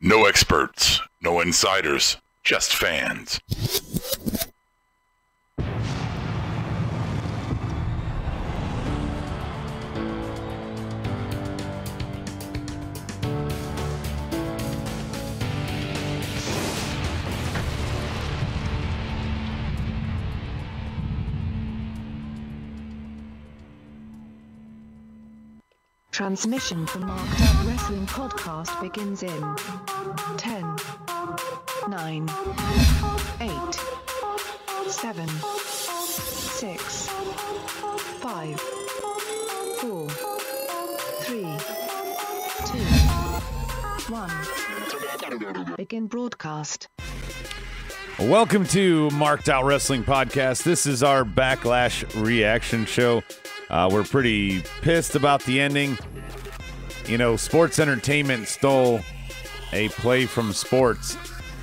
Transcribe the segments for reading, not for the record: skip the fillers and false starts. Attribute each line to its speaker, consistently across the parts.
Speaker 1: No experts, no insiders, just fans.
Speaker 2: Transmission from Marked Up Wrestling Podcast begins in 10, 9, 8, 7, 6, 5, 4, 3, 2, 1. Begin broadcast.
Speaker 3: Welcome to Marked Out Wrestling Podcast. This is our Backlash reaction show. We're pretty pissed about the ending. You know, Sports Entertainment stole a play from sports,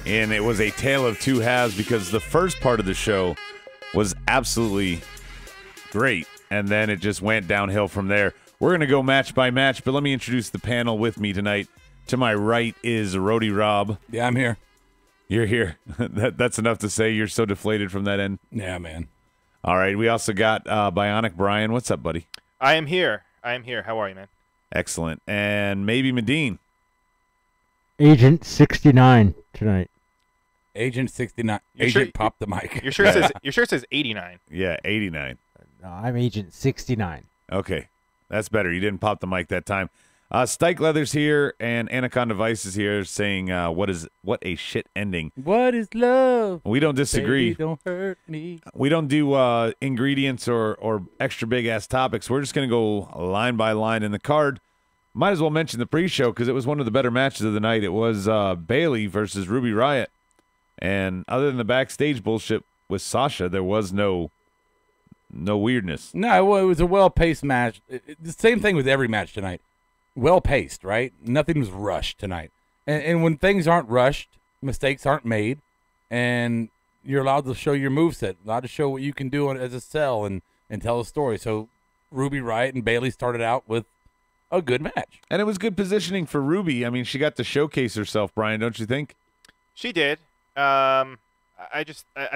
Speaker 3: and it was a tale of two halves because the first part of the show was absolutely great, and then it just went downhill from there. We're going to go match by match, but let me introduce the panel with me tonight. To my right is Roadie Rob.
Speaker 4: Yeah, I'm here.
Speaker 3: You're here. That's enough to say you're so deflated from that end?
Speaker 4: Yeah, man.
Speaker 3: All right, we also got Bionic Brian. What's up, buddy?
Speaker 5: I am here. How are you, man?
Speaker 3: Excellent. And maybe Medine.
Speaker 6: Agent 69 tonight.
Speaker 4: Agent 69. Agent pop the mic.
Speaker 5: Your shirt says 89.
Speaker 3: Yeah, 89.
Speaker 6: No, I'm Agent 69.
Speaker 3: Okay, that's better. You didn't pop the mic that time. Stike Leather's here, and Anaconda Vice is here saying, what a shit ending.
Speaker 4: What is love?
Speaker 3: We don't disagree.
Speaker 4: Baby, don't hurt me.
Speaker 3: We don't do ingredients or extra big-ass topics. We're just going to go line by line in the card. Might as well mention the pre-show because it was one of the better matches of the night. It was Bayley versus Ruby Riott. And other than the backstage bullshit with Sasha, there was no weirdness.
Speaker 4: No, it was a well-paced match. The same thing with every match tonight. Well-paced, right? Nothing was rushed tonight. And when things aren't rushed, mistakes aren't made, and you're allowed to show your moveset, allowed to show what you can do as a cell and tell a story. So Ruby Riott and Bayley started out with a good match.
Speaker 3: And it was good positioning for Ruby. I mean, she got to showcase herself, Brian, don't you think?
Speaker 5: She did. I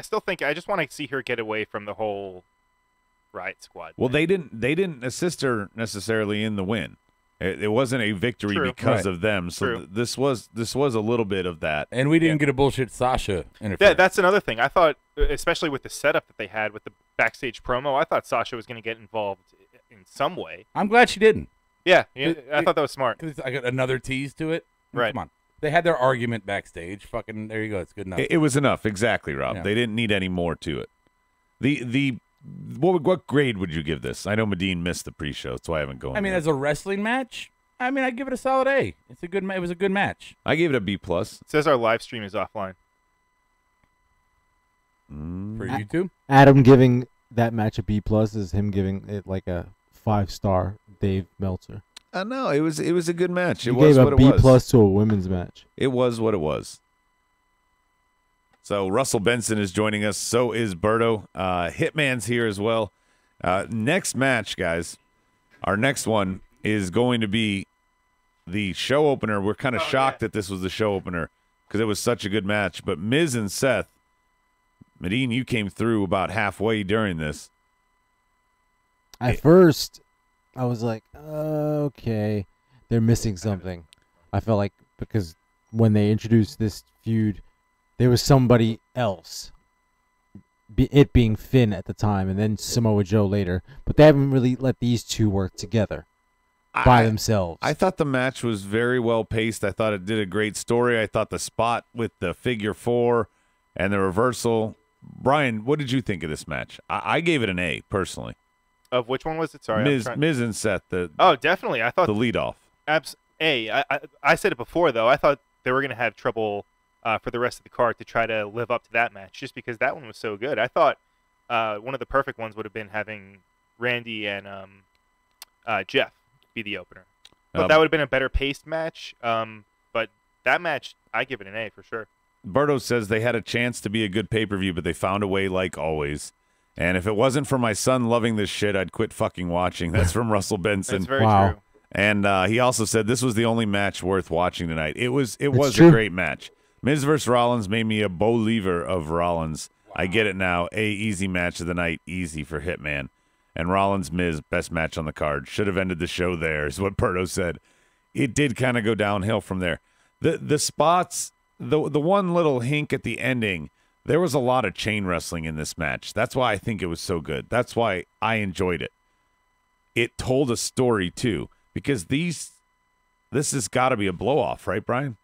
Speaker 5: still think I just want to see her get away from the whole Riott Squad.
Speaker 3: Well, they didn't assist her necessarily in the win. It wasn't a victory because of them. So this was a little bit of that.
Speaker 4: And we didn't get a bullshit Sasha interference.
Speaker 5: That's another thing. I thought, especially with the setup that they had with the backstage promo, I thought Sasha was going to get involved in some way.
Speaker 4: I'm glad she didn't.
Speaker 5: Yeah, I thought that was smart.
Speaker 4: Because I got another tease to it.
Speaker 5: Right.
Speaker 4: Come on. They had their argument backstage. Fucking, there you go. It's good enough.
Speaker 3: It was enough. Exactly, Rob.
Speaker 4: Yeah.
Speaker 3: They didn't need any more to it. What grade would you give this? I know Medine missed the pre-show, so I haven't gone.
Speaker 4: I mean,
Speaker 3: there.
Speaker 4: as a wrestling match, I'd give it a solid A. It was a good match.
Speaker 3: I gave it a B+.
Speaker 5: It says our live stream is offline.
Speaker 4: For YouTube?
Speaker 6: Adam giving that match a B+ is him giving it like a 5-star Dave Meltzer.
Speaker 3: No, it was a good match.
Speaker 6: He
Speaker 3: It was
Speaker 6: gave
Speaker 3: what
Speaker 6: a
Speaker 3: it
Speaker 6: B+
Speaker 3: was.
Speaker 6: to a women's match.
Speaker 3: It was what it was. So Russell Benson is joining us. So is Berto. Hitman's here as well. Next match, guys. Our next one is going to be the show opener. We're kind of shocked that this was the show opener because it was such a good match. But Miz and Seth, Medine, you came through about halfway during this.
Speaker 6: At first, I was like, okay, they're missing something. I felt like because when they introduced this feud, there was somebody else, it being Finn at the time, and then Samoa Joe later. But they haven't really let these two work together by themselves.
Speaker 3: I thought the match was very well paced. I thought it did a great story. I thought the spot with the figure 4 and the reversal. Brian, what did you think of this match? I gave it an A, personally.
Speaker 5: Of which one was it? Sorry,
Speaker 3: Miz and Seth.
Speaker 5: Definitely. I thought
Speaker 3: the leadoff.
Speaker 5: I said it before though. I thought they were going to have trouble for the rest of the card to try to live up to that match, just because that one was so good. I thought one of the perfect ones would have been having Randy and Jeff be the opener, but that would have been a better paced match. But that match, I give it an A for sure.
Speaker 3: Berto says they had a chance to be a good pay-per-view, but they found a way like always. And if it wasn't for my son loving this shit, I'd quit fucking watching. That's from Russell Benson.
Speaker 5: That's very true.
Speaker 3: And he also said this was the only match worth watching tonight. It was a
Speaker 6: true.
Speaker 3: great match. Miz versus Rollins made me a believer of Rollins. I get it now. Easy match of the night. Easy for Hitman. And Rollins Miz, best match on the card. Should have ended the show there, is what Berto said. It did kind of go downhill from there. The spots, the one little hink at the ending, there was a lot of chain wrestling in this match. That's why I think it was so good. That's why I enjoyed it. It told a story, too, because this has got to be a blow-off, right, Brian?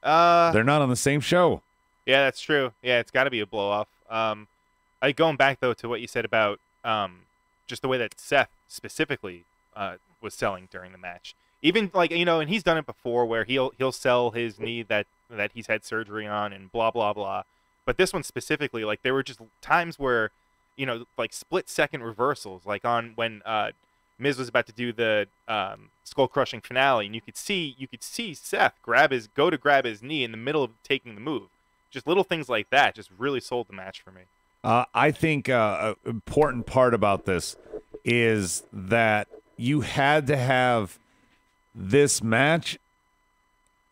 Speaker 3: They're not on the same show.
Speaker 5: Yeah, that's true. Yeah, it's got to be a blow-off. Going back, though, to what you said about just the way that Seth specifically was selling during the match. Even, and he's done it before where he'll sell his knee that he's had surgery on and blah, blah, blah. But this one specifically, there were just times where, split-second reversals, on when Miz was about to do the skull-crushing finale, and you could see Seth grab his knee in the middle of taking the move. Just little things like that just really sold the match for me.
Speaker 3: I think an important part about this is that you had to have this match,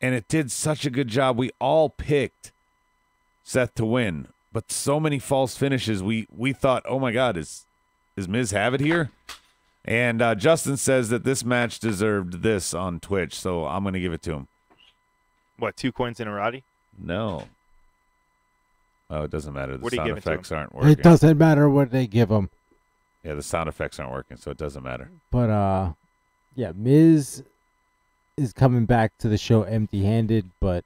Speaker 3: and it did such a good job. We all picked Seth to win, but so many false finishes. We thought, oh my God, is Miz have it here? And Justin says that this match deserved this on Twitch, so I'm going to give it to him.
Speaker 5: What, 2 coins in a Roddy?
Speaker 3: No. Oh, it doesn't matter. The
Speaker 5: What do you
Speaker 3: sound
Speaker 5: give it to
Speaker 3: effects
Speaker 5: him?
Speaker 3: aren't working.
Speaker 6: It doesn't matter what they give him.
Speaker 3: Yeah, the sound effects aren't working, so it doesn't matter.
Speaker 6: But, yeah, Miz is coming back to the show empty-handed, but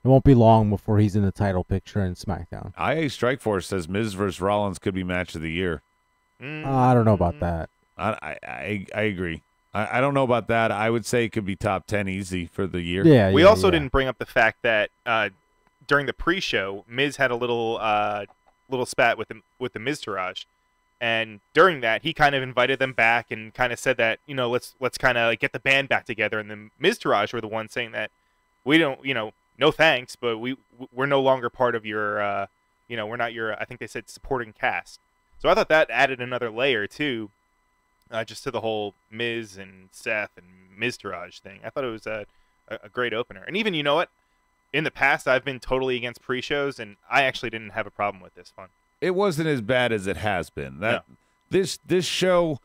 Speaker 6: it won't be long before he's in the title picture in SmackDown.
Speaker 3: IA Strikeforce says Miz versus Rollins could be match of the year.
Speaker 6: I don't know about that.
Speaker 3: I agree. I don't know about that. I would say it could be top 10 easy for the year.
Speaker 6: Yeah,
Speaker 5: We also didn't bring up the fact that during the pre-show, Miz had a little spat with the Miztourage, and during that, he kind of invited them back and kind of said that let's kind of get the band back together. And the Miztourage were the ones saying that we don't no thanks, but we're no longer part of your we're not your, I think they said, supporting cast. So I thought that added another layer too. Just to the whole Miz and Seth and Miztourage thing. I thought it was a great opener. And even, you know what? In the past, I've been totally against pre-shows, and I actually didn't have a problem with this one.
Speaker 3: It wasn't as bad as it has been. This show,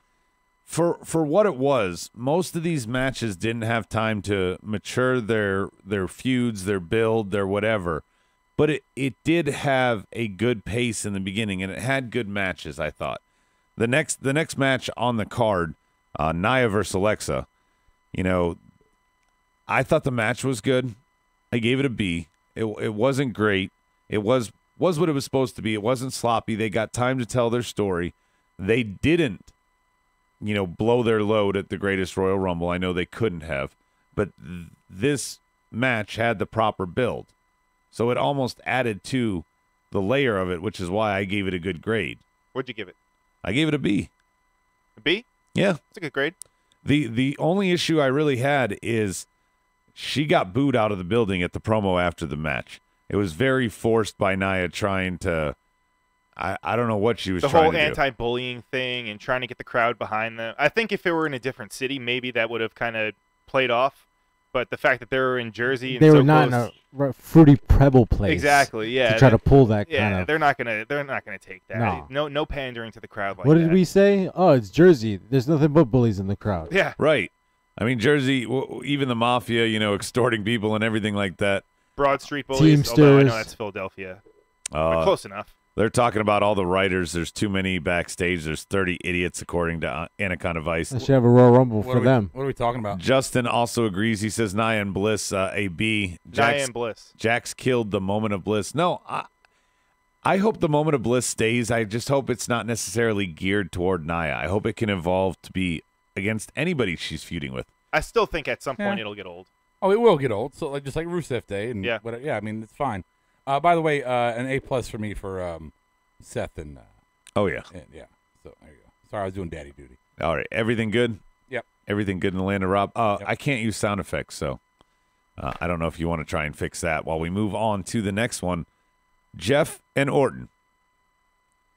Speaker 3: for what it was, most of these matches didn't have time to mature their feuds, their build, their whatever. But it did have a good pace in the beginning, and it had good matches, I thought. The next match on the card, Nia versus Alexa, I thought the match was good. I gave it a B. It wasn't great. It was what it was supposed to be. It wasn't sloppy. They got time to tell their story. They didn't, blow their load at the Greatest Royal Rumble. I know they couldn't have, but this match had the proper build. So it almost added to the layer of it, which is why I gave it a good grade.
Speaker 5: What'd you give it?
Speaker 3: I gave it a B.
Speaker 5: A B?
Speaker 3: Yeah.
Speaker 5: That's a good grade.
Speaker 3: The only issue I really had is she got booed out of the building at the promo after the match. It was very forced by Nia trying to, I don't know what she was trying to do.
Speaker 5: The whole anti-bullying thing and trying to get the crowd behind them. I think if it were in a different city, maybe that would have kind of played off. But the fact that they were in Jersey and
Speaker 6: they
Speaker 5: so
Speaker 6: were not
Speaker 5: close,
Speaker 6: in a Fruity Pebble place.
Speaker 5: Exactly, yeah.
Speaker 6: To try to pull that kind of.
Speaker 5: They're not gonna take that. No pandering to the crowd like
Speaker 6: what
Speaker 5: that.
Speaker 6: did we say? Oh, it's Jersey. There's nothing but bullies in the crowd.
Speaker 5: Yeah.
Speaker 3: Right. I mean, Jersey, even the mafia, extorting people and everything like that.
Speaker 5: Broad Street bullies,
Speaker 6: Teamsters.
Speaker 5: although I know that's Philadelphia. But close enough.
Speaker 3: They're talking about all the writers. There's too many backstage. There's 30 idiots, according to Anaconda Vice.
Speaker 6: They should have a Royal Rumble for them.
Speaker 4: What are we talking about?
Speaker 3: Justin also agrees. He says Nia and Bliss, a B.
Speaker 5: Nia and Bliss.
Speaker 3: Jax killed the moment of bliss. No, I hope the moment of bliss stays. I just hope it's not necessarily geared toward Nia. I hope it can evolve to be against anybody she's feuding with.
Speaker 5: I still think at some point it'll get old.
Speaker 4: Oh, it will get old. So just like Rusev Day, and
Speaker 5: yeah,
Speaker 4: I mean it's fine. By the way, an A+ for me for Seth and.
Speaker 3: Oh yeah.
Speaker 4: Yeah. So there you go. Sorry, I was doing daddy duty.
Speaker 3: All right, everything good.
Speaker 4: Yep.
Speaker 3: Everything good in the land of Rob.
Speaker 4: Yep.
Speaker 3: I can't use sound effects, so I don't know if you want to try and fix that while we move on to the next one. Jeff and Orton.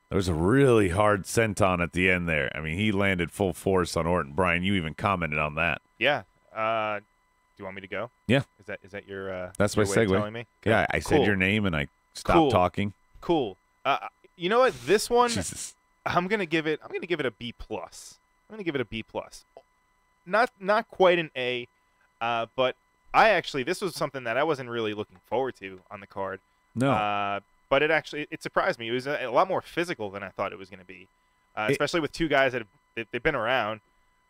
Speaker 3: There was a really hard senton at the end there. I mean, he landed full force on Orton. Brian, you even commented on that.
Speaker 5: Yeah. Do you want me to go?
Speaker 3: Yeah.
Speaker 5: Is that your
Speaker 3: That's
Speaker 5: your
Speaker 3: my
Speaker 5: way of
Speaker 3: segue.
Speaker 5: telling me? Okay.
Speaker 3: Yeah, I said
Speaker 5: Cool.
Speaker 3: your name and I stopped
Speaker 5: Cool.
Speaker 3: talking.
Speaker 5: Cool. You know what? This one,
Speaker 3: Jesus.
Speaker 5: I'm gonna give it a B plus. I'm gonna give it a B plus. Not quite an A, but this was something that I wasn't really looking forward to on the card.
Speaker 3: No.
Speaker 5: But it surprised me. It was a lot more physical than I thought it was going to be, especially with two guys that they've been around.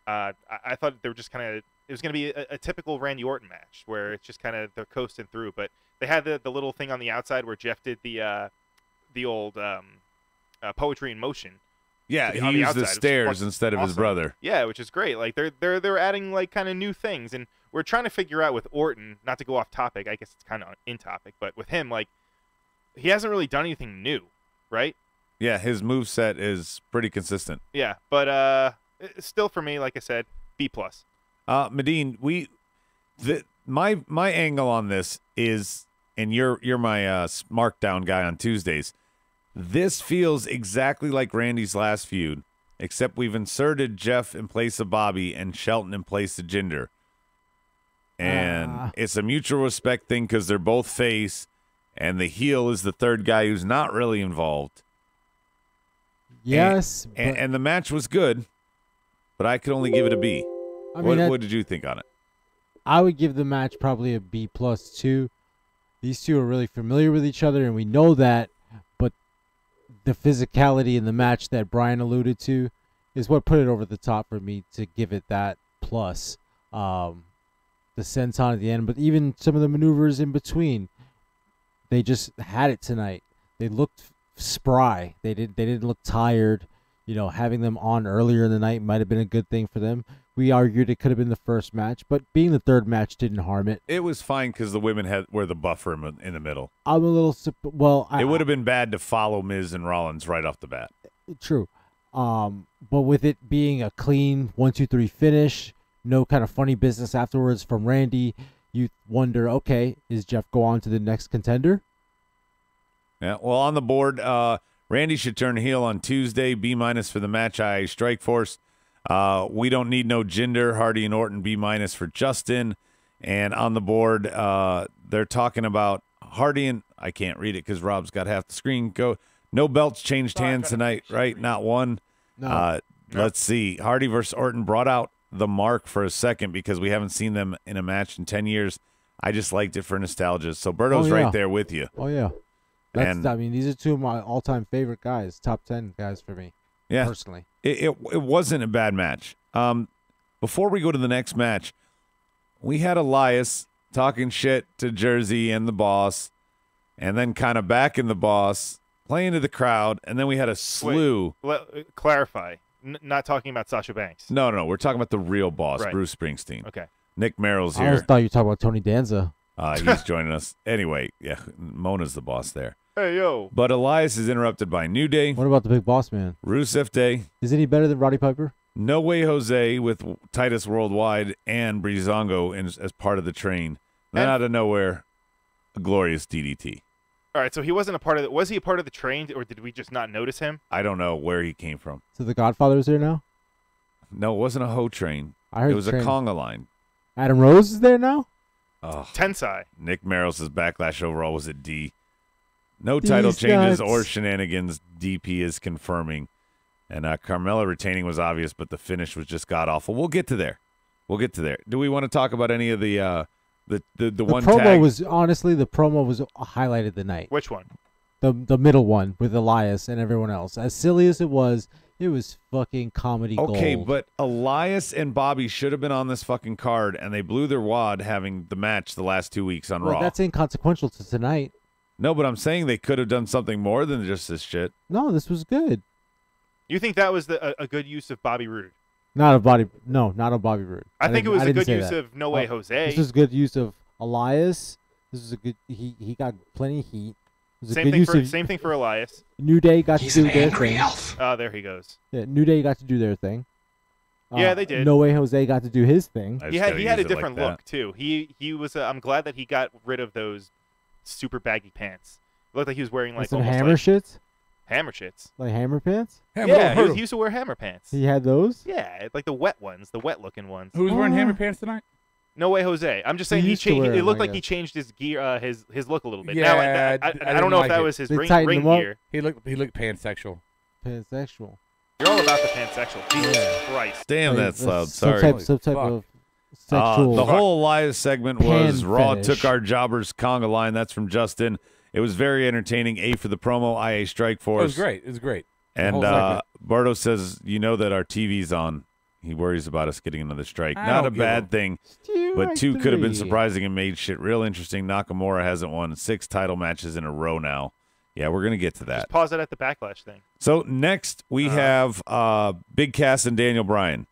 Speaker 5: I thought they were just kind of it was going to be a typical Randy Orton match where it's just kind of they're coasting through. But they had the little thing on the outside where Jeff did the old poetry in motion.
Speaker 3: Yeah,
Speaker 5: on
Speaker 3: he
Speaker 5: the
Speaker 3: used the
Speaker 5: outside, which is
Speaker 3: stairs instead of his
Speaker 5: awesome.
Speaker 3: brother.
Speaker 5: Yeah, which is great. Like they're adding like kind of new things, and we're trying to figure out with Orton. Not to go off topic, I guess it's kind of in topic, but with him, like he hasn't really done anything new, right?
Speaker 3: Yeah, his moveset is pretty consistent.
Speaker 5: Yeah, but still for me, like I said, B plus.
Speaker 3: Medine, my angle on this is, and you're my markdown guy on Tuesdays. This feels exactly like Randy's last feud, except we've inserted Jeff in place of Bobby and Shelton in place of Jinder. And it's a mutual respect thing because they're both face, and the heel is the third guy who's not really involved.
Speaker 6: Yes,
Speaker 3: and the match was good, but I could only give it a B.
Speaker 6: I mean,
Speaker 3: What did you think on it?
Speaker 6: I would give the match probably a B plus 2. These two are really familiar with each other, and we know that. But the physicality in the match that Brian alluded to is what put it over the top for me to give it that plus. The senton at the end, but even some of the maneuvers in between, they just had it tonight. They looked spry. They didn't look tired. You know, having them on earlier in the night might have been a good thing for them. We argued it could have been the first match, but being the third match didn't harm it.
Speaker 3: It was fine because the women were the buffer in the middle.
Speaker 6: I'm a little
Speaker 3: it would have been bad to follow Miz and Rollins right off the bat.
Speaker 6: True, but with it being a clean 1-2-3 finish, no kind of funny business afterwards from Randy, you wonder, okay, is Jeff go on to the next contender?
Speaker 3: Yeah, well, on the board, Randy should turn heel on Tuesday, B- for the match, Strike Force. We don't need no Jinder, Hardy and Orton, B- for Justin. And on the board, they're talking about Hardy and I can't read it because Rob's got half the screen. No belts changed hands tonight, right? Not one.
Speaker 6: No.
Speaker 3: Let's see. Hardy versus Orton brought out the mark for a second because we haven't seen them in a match in 10 years. I just liked it for nostalgia. So Berto's right there with you.
Speaker 6: Oh, yeah. I mean, these are two of my all-time favorite guys, top 10 guys for me, personally.
Speaker 3: It wasn't a bad match. Before we go to the next match, we had Elias talking shit to Jersey and the boss, and then kind of backing the boss, playing to the crowd, and then we had a slew.
Speaker 5: Wait, clarify. Not talking about Sasha Banks.
Speaker 3: No, we're talking about the real boss,
Speaker 5: right.
Speaker 3: Bruce Springsteen.
Speaker 5: Okay.
Speaker 3: Nick Merrill's
Speaker 6: I
Speaker 3: here.
Speaker 6: always thought you were talking about Tony Danza.
Speaker 3: He's joining us. Anyway, yeah, Mona's the boss there.
Speaker 5: Hey, yo.
Speaker 3: But Elias is interrupted by New Day.
Speaker 6: What about the big boss man?
Speaker 3: Rusev Day.
Speaker 6: Isn't he better than Roddy Piper?
Speaker 3: No Way Jose with Titus Worldwide and Breezango as part of the train. Then out of nowhere, a glorious DDT.
Speaker 5: All right, so he wasn't a part of it. Was he a part of the train, or did we just not notice him?
Speaker 3: I don't know where he came from.
Speaker 6: So the Godfather's there now?
Speaker 3: No, it wasn't a Ho train.
Speaker 6: I heard
Speaker 3: it was a conga line.
Speaker 6: Adam Rose is there now?
Speaker 3: Oh,
Speaker 5: Tensai.
Speaker 3: Nick Merrill's backlash overall was a D. No title changes or shenanigans, DP is confirming. And Carmella retaining was obvious, but the finish was just god-awful. We'll get to there. Do we want to talk about any of the one
Speaker 6: promo
Speaker 3: tag?
Speaker 6: The promo was highlighted the night.
Speaker 5: Which one?
Speaker 6: The middle one with Elias and everyone else. As silly as it was fucking comedy gold.
Speaker 3: Okay, but Elias and Bobby should have been on this fucking card, and they blew their wad having the match the last 2 weeks on Raw.
Speaker 6: That's inconsequential to tonight.
Speaker 3: No, but I'm saying they could have done something more than just this shit.
Speaker 6: No, this was good.
Speaker 5: You think that was a good use of Bobby Roode?
Speaker 6: Not of Bobby Roode.
Speaker 5: I think it was a good use of No Way Jose.
Speaker 6: This was good use of Elias. This was a good. He got plenty of heat.
Speaker 5: Same thing for Elias.
Speaker 6: New Day got to do their thing.
Speaker 5: Oh, there he goes.
Speaker 6: Yeah, New Day got to do their thing.
Speaker 5: Yeah, they did.
Speaker 6: No Way Jose got to do his thing.
Speaker 5: He had a different look too. He was. I'm glad that he got rid of those super baggy pants. It looked like he was wearing like
Speaker 6: some
Speaker 5: almost
Speaker 6: hammer
Speaker 5: like,
Speaker 6: shits.
Speaker 5: Hammer shits.
Speaker 6: Like hammer pants?
Speaker 5: Yeah, he used to wear hammer pants.
Speaker 6: He had those?
Speaker 5: Yeah, like the wet ones, the wet-looking ones.
Speaker 4: Who's wearing hammer pants tonight?
Speaker 5: No way, Jose. I'm just saying
Speaker 6: He
Speaker 5: he
Speaker 6: used to
Speaker 5: changed.
Speaker 6: wear
Speaker 5: It
Speaker 6: them,
Speaker 5: looked
Speaker 6: I
Speaker 5: like he
Speaker 6: guess.
Speaker 5: changed his gear, his look a little bit.
Speaker 4: Yeah,
Speaker 5: Now,
Speaker 4: I
Speaker 5: I
Speaker 4: didn't
Speaker 5: don't know
Speaker 4: like
Speaker 5: if that
Speaker 4: it.
Speaker 5: was his
Speaker 6: They
Speaker 5: ring
Speaker 6: tightened him up.
Speaker 5: gear.
Speaker 4: He looked pansexual.
Speaker 6: Pansexual.
Speaker 5: You're all about the pansexual. Jesus Christ.
Speaker 3: Damn,
Speaker 6: Like,
Speaker 3: that's loud.
Speaker 6: Some
Speaker 3: Sorry.
Speaker 6: type
Speaker 4: Fuck.
Speaker 6: of sexual.
Speaker 3: The whole Elias segment was
Speaker 6: Pan
Speaker 3: Raw
Speaker 6: fetish.
Speaker 3: took our jobbers conga line. That's from Justin. It was very entertaining. A for the promo. IA Strike Force.
Speaker 4: It was great. It was great. The
Speaker 3: And
Speaker 4: whole segment.
Speaker 3: Bardo says, you know that our TV's on. He worries about us getting another strike.
Speaker 4: I
Speaker 3: Not
Speaker 4: don't
Speaker 3: a
Speaker 4: give a-
Speaker 3: bad thing, but 2 could have been surprising and made shit real interesting. Nakamura hasn't won 6 title matches in a row now. Yeah, we're going to get to that.
Speaker 5: Just pause it at the Backlash thing.
Speaker 3: So next we have Big Cass and Daniel Bryan.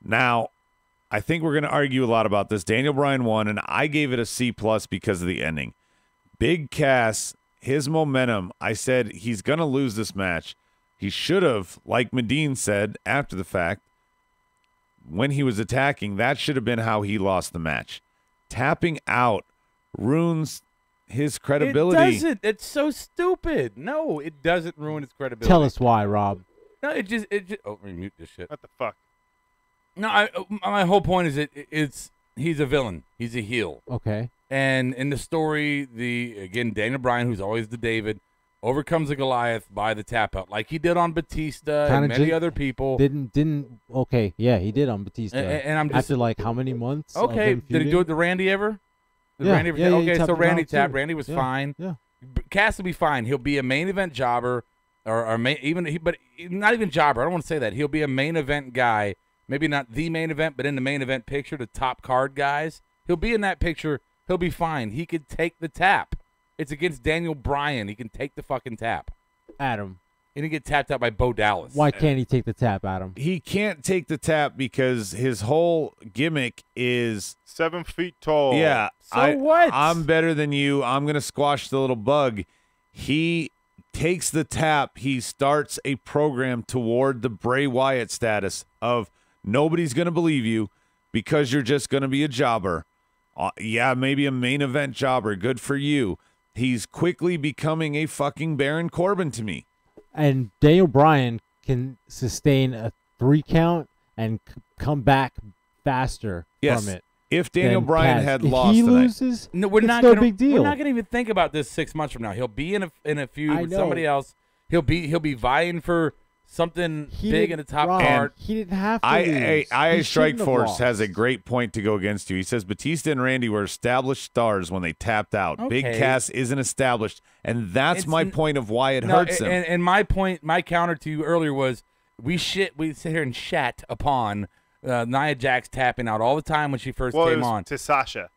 Speaker 3: Now, I think we're going to argue a lot about this. Daniel Bryan won, and I gave it a C+ because of the ending. Big Cass, his momentum, I said he's going to lose this match. He should have, like Medine said after the fact, when he was attacking, that should have been how he lost the match. Tapping out ruins his credibility.
Speaker 4: It doesn't. It's so stupid. No, it doesn't ruin his credibility.
Speaker 6: Tell us why, Rob.
Speaker 4: No, it just. Oh, let me mute this shit.
Speaker 5: What the fuck?
Speaker 4: No, my whole point is he's a villain. He's a heel.
Speaker 6: Okay.
Speaker 4: And in the story, Daniel Bryan, who's always the David, overcomes the Goliath by the tap out, like he did on Batista
Speaker 6: Kinda
Speaker 4: and many
Speaker 6: just
Speaker 4: other people.
Speaker 6: Didn't. Okay. Yeah, he did on Batista.
Speaker 4: And I'm just
Speaker 6: after like how many months? of
Speaker 4: okay.
Speaker 6: him
Speaker 4: Did he do
Speaker 6: feuding?
Speaker 4: it to Randy ever? Did
Speaker 6: Yeah,
Speaker 4: Randy ever
Speaker 6: yeah, he
Speaker 4: okay,
Speaker 6: tapped
Speaker 4: so
Speaker 6: him
Speaker 4: Randy
Speaker 6: out,
Speaker 4: tapped.
Speaker 6: too.
Speaker 4: Randy was
Speaker 6: Yeah,
Speaker 4: fine.
Speaker 6: Yeah.
Speaker 4: Cass will be fine. He'll be a main event jobber, but not even jobber. I don't want to say that. He'll be a main event guy. Maybe not the main event, but in the main event picture, the top card guys. He'll be in that picture. He'll be fine. He could take the tap. It's against Daniel Bryan. He can take the fucking tap.
Speaker 6: Adam,
Speaker 4: He didn't get tapped out by Bo Dallas.
Speaker 6: why can't he take the tap, Adam?
Speaker 3: He can't take the tap because his whole gimmick is
Speaker 5: 7 feet tall.
Speaker 3: yeah,
Speaker 4: So what?
Speaker 3: I'm better than you. I'm going to squash the little bug. He takes the tap. He starts a program toward the Bray Wyatt status of nobody's going to believe you because you're just going to be a jobber. Yeah, maybe a main event jobber. Good for you. He's quickly becoming a fucking Baron Corbin to me.
Speaker 6: And Daniel Bryan can sustain a 3 count and come back faster
Speaker 3: Yes.
Speaker 6: from it.
Speaker 3: If Daniel
Speaker 6: than
Speaker 3: Bryan
Speaker 6: Cass.
Speaker 3: had
Speaker 6: If
Speaker 3: lost
Speaker 6: he
Speaker 3: tonight,
Speaker 6: loses,
Speaker 4: No, we're
Speaker 6: it's
Speaker 4: not
Speaker 6: no
Speaker 4: gonna,
Speaker 6: big deal.
Speaker 4: We're not going to even think about this 6 months from now. He'll be in a feud
Speaker 6: I
Speaker 4: with
Speaker 6: know.
Speaker 4: somebody else. He'll be vying for something
Speaker 6: He
Speaker 4: big in
Speaker 6: didn't-
Speaker 4: the top
Speaker 6: Rob,
Speaker 4: card.
Speaker 6: He didn't have to
Speaker 3: IA
Speaker 6: lose. He
Speaker 3: Strike
Speaker 6: shouldn't have
Speaker 3: Force
Speaker 6: lost.
Speaker 3: has a great point to go against you. He says Batista and Randy were established stars when they tapped out. Big
Speaker 4: Okay.
Speaker 3: Cass isn't established, and that's
Speaker 4: It's
Speaker 3: my
Speaker 4: n-
Speaker 3: point of why it
Speaker 4: No,
Speaker 3: hurts him.
Speaker 4: and my point, my counter to you earlier was we sit here and chat upon Nia Jax tapping out all the time when she first
Speaker 5: Well, it
Speaker 4: came
Speaker 5: was
Speaker 4: on.
Speaker 5: to Sasha.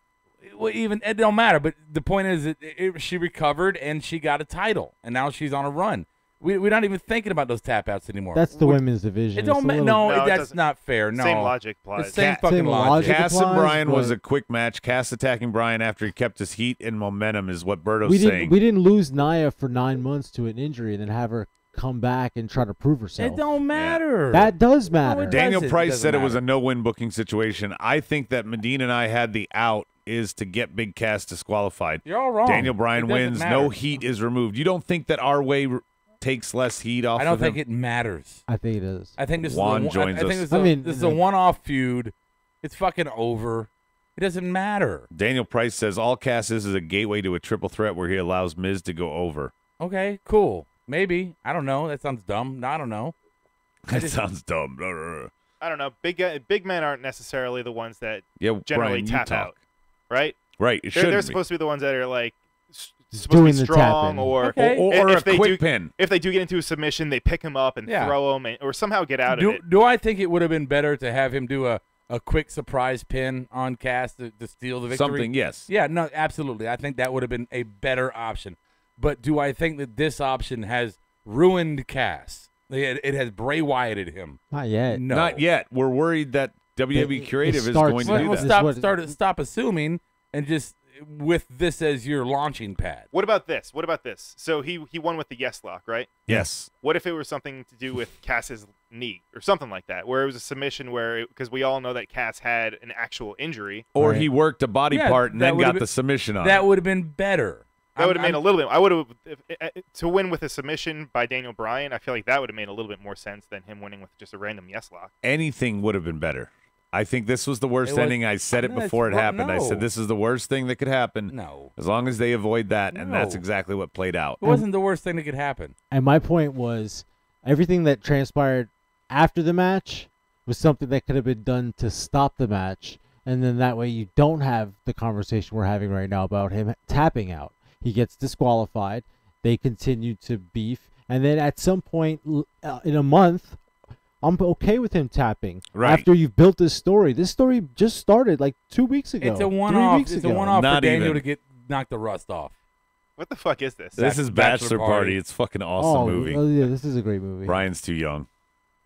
Speaker 4: Well, even it don't matter. But the point is, she recovered and she got a title, and now she's on a run. We're not even thinking about those tap outs anymore.
Speaker 6: That's the
Speaker 4: We're-
Speaker 6: women's division.
Speaker 4: It don't
Speaker 6: It's a
Speaker 4: matter.
Speaker 6: little-
Speaker 4: No,
Speaker 5: No, it
Speaker 4: that's
Speaker 5: doesn't.
Speaker 4: not fair. No,
Speaker 5: Same logic
Speaker 4: The
Speaker 5: applies.
Speaker 4: same
Speaker 3: Ca-
Speaker 4: fucking
Speaker 6: same
Speaker 4: logic.
Speaker 6: logic.
Speaker 3: Cass and
Speaker 6: applies,
Speaker 3: Bryan was
Speaker 6: but-
Speaker 3: a quick match. Cass attacking Bryan after he kept his heat and momentum is what Berto's
Speaker 6: we
Speaker 3: saying.
Speaker 6: didn't lose Nia for 9 months to an injury and then have her come back and try to prove herself.
Speaker 4: It don't matter.
Speaker 6: That does matter.
Speaker 4: it
Speaker 3: Daniel
Speaker 4: doesn't.
Speaker 3: Price
Speaker 4: Doesn't
Speaker 3: said it was a
Speaker 4: matter.
Speaker 3: no-win booking situation. I think that Medina and I had the out is to get Big Cass disqualified.
Speaker 4: You're all wrong.
Speaker 3: Daniel Bryan
Speaker 4: It doesn't
Speaker 3: wins.
Speaker 4: matter.
Speaker 3: No heat is removed. You don't think that our way takes less heat off
Speaker 4: I don't
Speaker 3: of
Speaker 4: think
Speaker 3: him?
Speaker 4: it matters.
Speaker 6: I think it is.
Speaker 4: I think this
Speaker 3: Juan
Speaker 4: is
Speaker 3: joins
Speaker 4: I think
Speaker 3: us.
Speaker 4: this is
Speaker 6: I
Speaker 4: a,
Speaker 6: mean,
Speaker 4: this is a one-off feud. It's fucking over. It doesn't matter.
Speaker 3: Daniel Price says all Cass is a gateway to a triple threat where he allows Miz to go over.
Speaker 4: Okay, cool. Maybe. I don't know. That sounds dumb. I don't know.
Speaker 3: That sounds dumb.
Speaker 5: I don't know. Big men aren't necessarily the ones that
Speaker 3: Yeah,
Speaker 5: generally
Speaker 3: Brian, you
Speaker 5: tap
Speaker 3: talk.
Speaker 5: out, right?
Speaker 3: Right, it
Speaker 5: They're
Speaker 3: should be.
Speaker 5: supposed to be the ones that are like supposed
Speaker 6: Doing
Speaker 5: to
Speaker 6: the
Speaker 5: be strong,
Speaker 6: tapping.
Speaker 5: or
Speaker 4: Okay.
Speaker 3: or
Speaker 5: if
Speaker 3: a
Speaker 5: they
Speaker 3: quick
Speaker 5: do,
Speaker 3: pin.
Speaker 5: If they do get into a submission, they pick him up and
Speaker 4: Yeah.
Speaker 5: throw him, or somehow get out of it.
Speaker 4: Do I think it would have been better to have him do a quick surprise pin on Cass to steal the victory?
Speaker 3: Something, yes.
Speaker 4: Yeah, no, absolutely. I think that would have been a better option. But do I think that this option has ruined Cass? It has Bray Wyatted him.
Speaker 6: Not yet.
Speaker 4: No.
Speaker 3: Not yet. We're worried that WWE
Speaker 6: It
Speaker 3: Creative is
Speaker 6: starts-
Speaker 3: going to
Speaker 4: Well,
Speaker 3: do
Speaker 6: This
Speaker 3: that.
Speaker 6: is what-
Speaker 4: stop assuming and just with this as your launching pad.
Speaker 5: What about this? So he won with the yes lock, right?
Speaker 3: Yes.
Speaker 5: What if it was something to do with Cass's knee or something like that, where it was a submission because we all know that Cass had an actual injury.
Speaker 3: Or
Speaker 6: Right.
Speaker 3: he worked a body
Speaker 4: Yeah,
Speaker 3: part and
Speaker 4: that
Speaker 3: then
Speaker 4: would've
Speaker 3: got
Speaker 4: been-
Speaker 3: the submission on
Speaker 4: That
Speaker 3: it.
Speaker 4: would have been better.
Speaker 5: That would have made a little bit. I would have to win with a submission by Daniel Bryan. I feel like that would have made a little bit more sense than him winning with just a random yes lock.
Speaker 3: Anything would have been better. I think this was the worst ending. I said it
Speaker 4: No,
Speaker 3: before it
Speaker 4: it's-
Speaker 3: happened. I
Speaker 4: no.
Speaker 3: said this is the worst thing that could happen.
Speaker 4: No.
Speaker 3: As long as they avoid that, and that's
Speaker 4: No.
Speaker 3: exactly what played out.
Speaker 4: It wasn't the worst thing that could happen.
Speaker 6: And my point was, everything that transpired after the match was something that could have been done to stop the match, and then that way you don't have the conversation we're having right now about him tapping out. He gets disqualified. They continue to beef, and then at some point in a month, I'm okay with him tapping.
Speaker 3: Right.
Speaker 6: After you've built this story. This story just started like 2 weeks ago.
Speaker 4: It's a
Speaker 6: 3
Speaker 4: one-off.
Speaker 6: weeks
Speaker 4: It's
Speaker 6: ago.
Speaker 4: a one-off
Speaker 3: Not
Speaker 4: for Daniel
Speaker 3: even.
Speaker 4: to get knock the rust off.
Speaker 5: What the fuck is this?
Speaker 3: This is Bachelor Party. It's fucking awesome movie.
Speaker 6: Oh yeah, this is a great movie.
Speaker 3: Brian's too young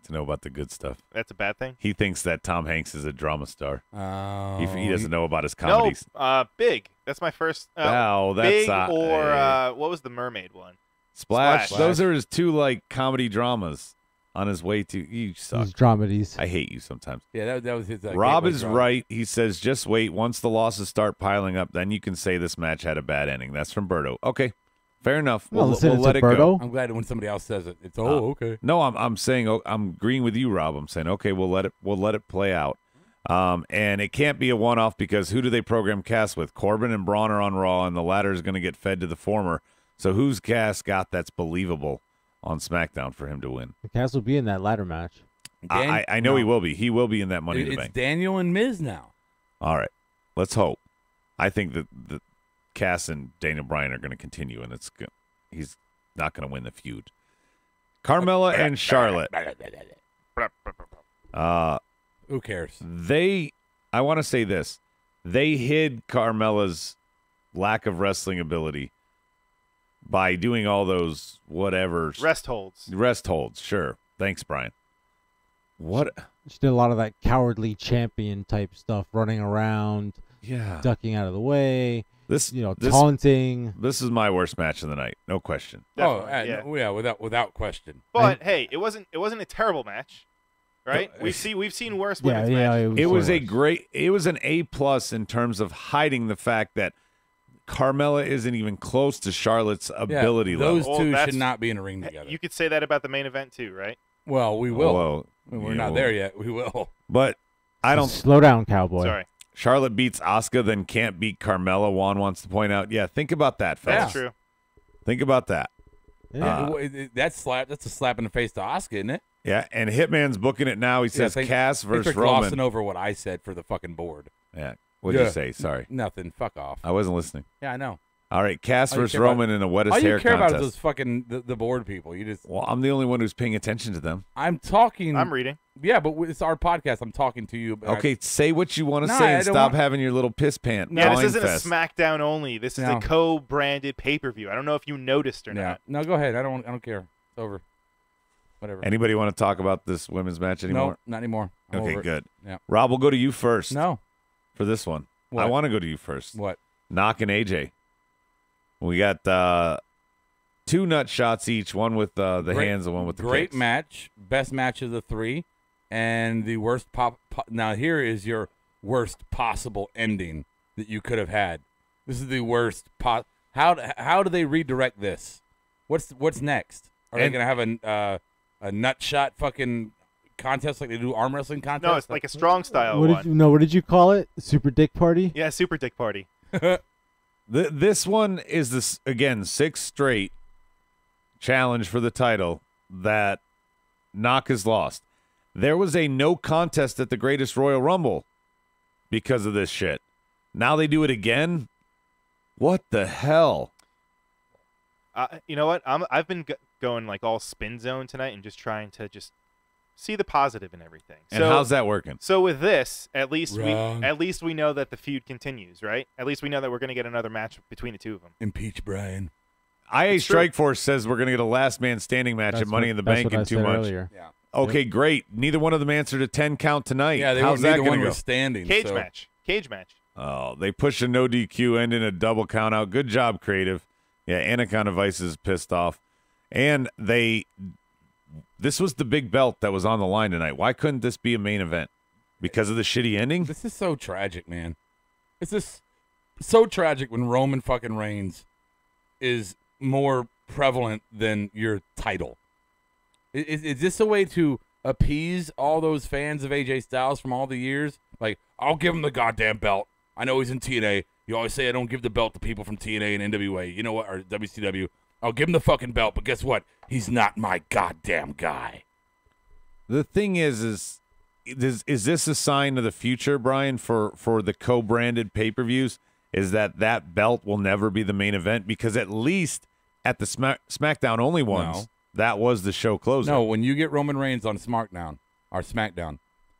Speaker 3: to know about the good stuff.
Speaker 5: That's a bad thing.
Speaker 3: He thinks that Tom Hanks is a drama star.
Speaker 4: Oh,
Speaker 3: He doesn't know about his comedies.
Speaker 5: No, Big. That's my first.
Speaker 3: Oh, that's
Speaker 5: Big or what was the mermaid one?
Speaker 3: Splash.
Speaker 5: Splash.
Speaker 3: Those are his two like comedy dramas on his way to. You suck.
Speaker 6: These dramedies.
Speaker 3: I hate you sometimes.
Speaker 4: Yeah, that was his.
Speaker 3: Rob
Speaker 4: gateway
Speaker 3: is
Speaker 4: drama.
Speaker 3: right. He says, just wait. Once the losses start piling up, then you can say this match had a bad ending. That's from Berto. Okay, fair enough.
Speaker 6: Well,
Speaker 3: We'll
Speaker 6: listen,
Speaker 3: let
Speaker 6: it's
Speaker 3: it
Speaker 6: a
Speaker 3: go.
Speaker 6: Berto.
Speaker 4: I'm glad when somebody else says it. It's okay.
Speaker 3: No, I'm saying I'm agreeing with you, Rob. I'm saying okay, we'll let it play out. And it can't be a one-off because who do they program Cass with? Corbin and Braun are on Raw, and the latter is going to get fed to the former. So who's Cass got that's believable on SmackDown for him to win?
Speaker 6: The Cass will be in that ladder match.
Speaker 3: I know he will be. He will be in that Money in the
Speaker 4: It's
Speaker 3: Bank.
Speaker 4: Daniel and Miz now.
Speaker 3: All right, let's hope. I think that Cass and Daniel Bryan are going to continue, and he's not going to win the feud. Carmella and Charlotte.
Speaker 4: Who cares?
Speaker 3: I want to say this. They hid Carmella's lack of wrestling ability by doing all those whatever.
Speaker 5: Rest holds.
Speaker 3: Rest holds, sure. Thanks, Brian. What?
Speaker 6: She did a lot of that cowardly champion type stuff, running around,
Speaker 3: Yeah.
Speaker 6: ducking out of the way,
Speaker 3: This
Speaker 6: taunting.
Speaker 3: This is my worst match of the night, no question.
Speaker 5: Definitely,
Speaker 4: yeah, without question.
Speaker 5: But hey, it wasn't a terrible match, right?
Speaker 3: No,
Speaker 5: we've seen worse
Speaker 6: Yeah,
Speaker 5: women's
Speaker 6: yeah.
Speaker 5: matches.
Speaker 3: It was
Speaker 6: worse.
Speaker 3: it was an A+ in terms of hiding the fact that Carmella isn't even close to Charlotte's ability
Speaker 4: those
Speaker 3: level.
Speaker 5: Well,
Speaker 4: two
Speaker 5: that's-
Speaker 4: should not be in a ring together.
Speaker 5: You could say that about the main event too, right?
Speaker 4: well, we will.
Speaker 3: Well,
Speaker 4: We're
Speaker 3: yeah,
Speaker 4: not
Speaker 3: well,
Speaker 4: there yet. We will.
Speaker 3: But I don't.
Speaker 6: Slow down, cowboy.
Speaker 5: Sorry,
Speaker 3: Charlotte beats Asuka, then can't beat Carmella. Juan wants to point out. Yeah, think about that, fellas.
Speaker 5: that's true.
Speaker 3: Think about that.
Speaker 6: Yeah.
Speaker 4: That's a slap in the face to Asuka, isn't it?
Speaker 3: Yeah, and Hitman's booking it now. He says Cass
Speaker 4: Thanks
Speaker 3: versus
Speaker 4: for glossing
Speaker 3: Roman.
Speaker 4: over what I said for the fucking board.
Speaker 3: Yeah, what'd you
Speaker 4: Yeah.
Speaker 3: say? Sorry,
Speaker 4: Nothing. Fuck off.
Speaker 3: I wasn't listening.
Speaker 4: Yeah, I know.
Speaker 3: All right, Cass
Speaker 4: All you
Speaker 3: versus
Speaker 4: care about-
Speaker 3: Roman in the wettest
Speaker 4: All you
Speaker 3: hair
Speaker 4: care about
Speaker 3: contest.
Speaker 4: is those fucking the board people. You just.
Speaker 3: Well, I'm the only one who's paying attention to them.
Speaker 4: I'm talking.
Speaker 5: I'm reading.
Speaker 4: Yeah, but it's our podcast. I'm talking to you. About,
Speaker 3: Okay, say what you want to
Speaker 4: No,
Speaker 3: say
Speaker 4: I
Speaker 3: and
Speaker 4: don't
Speaker 3: stop
Speaker 4: want-
Speaker 3: having your little piss pant.
Speaker 5: Yeah, this
Speaker 3: gnawing
Speaker 5: isn't
Speaker 3: fest.
Speaker 5: a SmackDown only. This is
Speaker 4: No.
Speaker 5: a co-branded pay-per-view. I don't know if you noticed or
Speaker 4: Yeah.
Speaker 5: not.
Speaker 4: No, go ahead. I don't care. It's over. Whatever.
Speaker 3: Anybody want to talk about this women's match anymore?
Speaker 4: No, not anymore. I'm
Speaker 3: Okay,
Speaker 4: over it.
Speaker 3: good.
Speaker 4: Yeah.
Speaker 3: Rob, we'll go to you first
Speaker 4: No.
Speaker 3: for this one.
Speaker 4: What?
Speaker 3: I want to go to you first.
Speaker 4: What?
Speaker 3: Knock and AJ. We got 2 nut shots each, one with the
Speaker 4: Great-
Speaker 3: hands and one with the
Speaker 4: Great
Speaker 3: kicks.
Speaker 4: match. Best match of the 3. And the worst now here is your worst possible ending that you could have had. This is the worst how do they redirect this? What's next? Are they
Speaker 3: And-
Speaker 4: going to have a nut shot fucking contest like they do arm wrestling contest?
Speaker 5: No, it's like a strong style
Speaker 6: What did you call it? Super Dick Party?
Speaker 5: Yeah, Super Dick Party.
Speaker 3: This one is this again 6th straight challenge for the title that Knock has lost. There was a no contest at the Greatest Royal Rumble because of this shit. Now they do it again. What the hell?
Speaker 5: You know what? I've been going like all spin zone tonight and just trying to just see the positive in everything.
Speaker 3: And how's that working?
Speaker 5: So with this, at least
Speaker 4: Wrong.
Speaker 5: we know that the feud continues, right? At least we know that we're going to get another match between the two of them.
Speaker 4: Impeach Brian.
Speaker 3: IA
Speaker 5: It's true.
Speaker 3: Strikeforce says we're going to get a last man standing match at Money in the Bank in 2 months.
Speaker 6: Earlier.
Speaker 4: Yeah.
Speaker 3: Okay, great. Neither one of them answered a 10 count tonight.
Speaker 4: Yeah,
Speaker 3: How's that
Speaker 4: neither
Speaker 3: going
Speaker 4: one
Speaker 3: to go?
Speaker 4: was standing.
Speaker 5: Cage
Speaker 4: so-
Speaker 5: match. Cage match.
Speaker 3: Oh, they push a no DQ, end in a double count out. Good job, creative. Yeah, Anaconda Vice is pissed off. And this was the big belt that was on the line tonight. Why couldn't this be a main event? Because of the shitty ending?
Speaker 4: This is so tragic, man. It's just so tragic when Roman fucking Reigns is more prevalent than your title. Is this a way to appease all those fans of AJ Styles from all the years? Like, I'll give him the goddamn belt. I know he's in TNA. You always say I don't give the belt to people from TNA and NWA. You know what? Or WCW. I'll give him the fucking belt, but guess what? He's not my goddamn guy.
Speaker 3: The thing is this a sign of the future, Brian, for the co-branded pay-per-views? Is that belt will never be the main event? Because at least at the SmackDown only ones, that was the show closer.
Speaker 4: No, when you get Roman Reigns on SmackDown,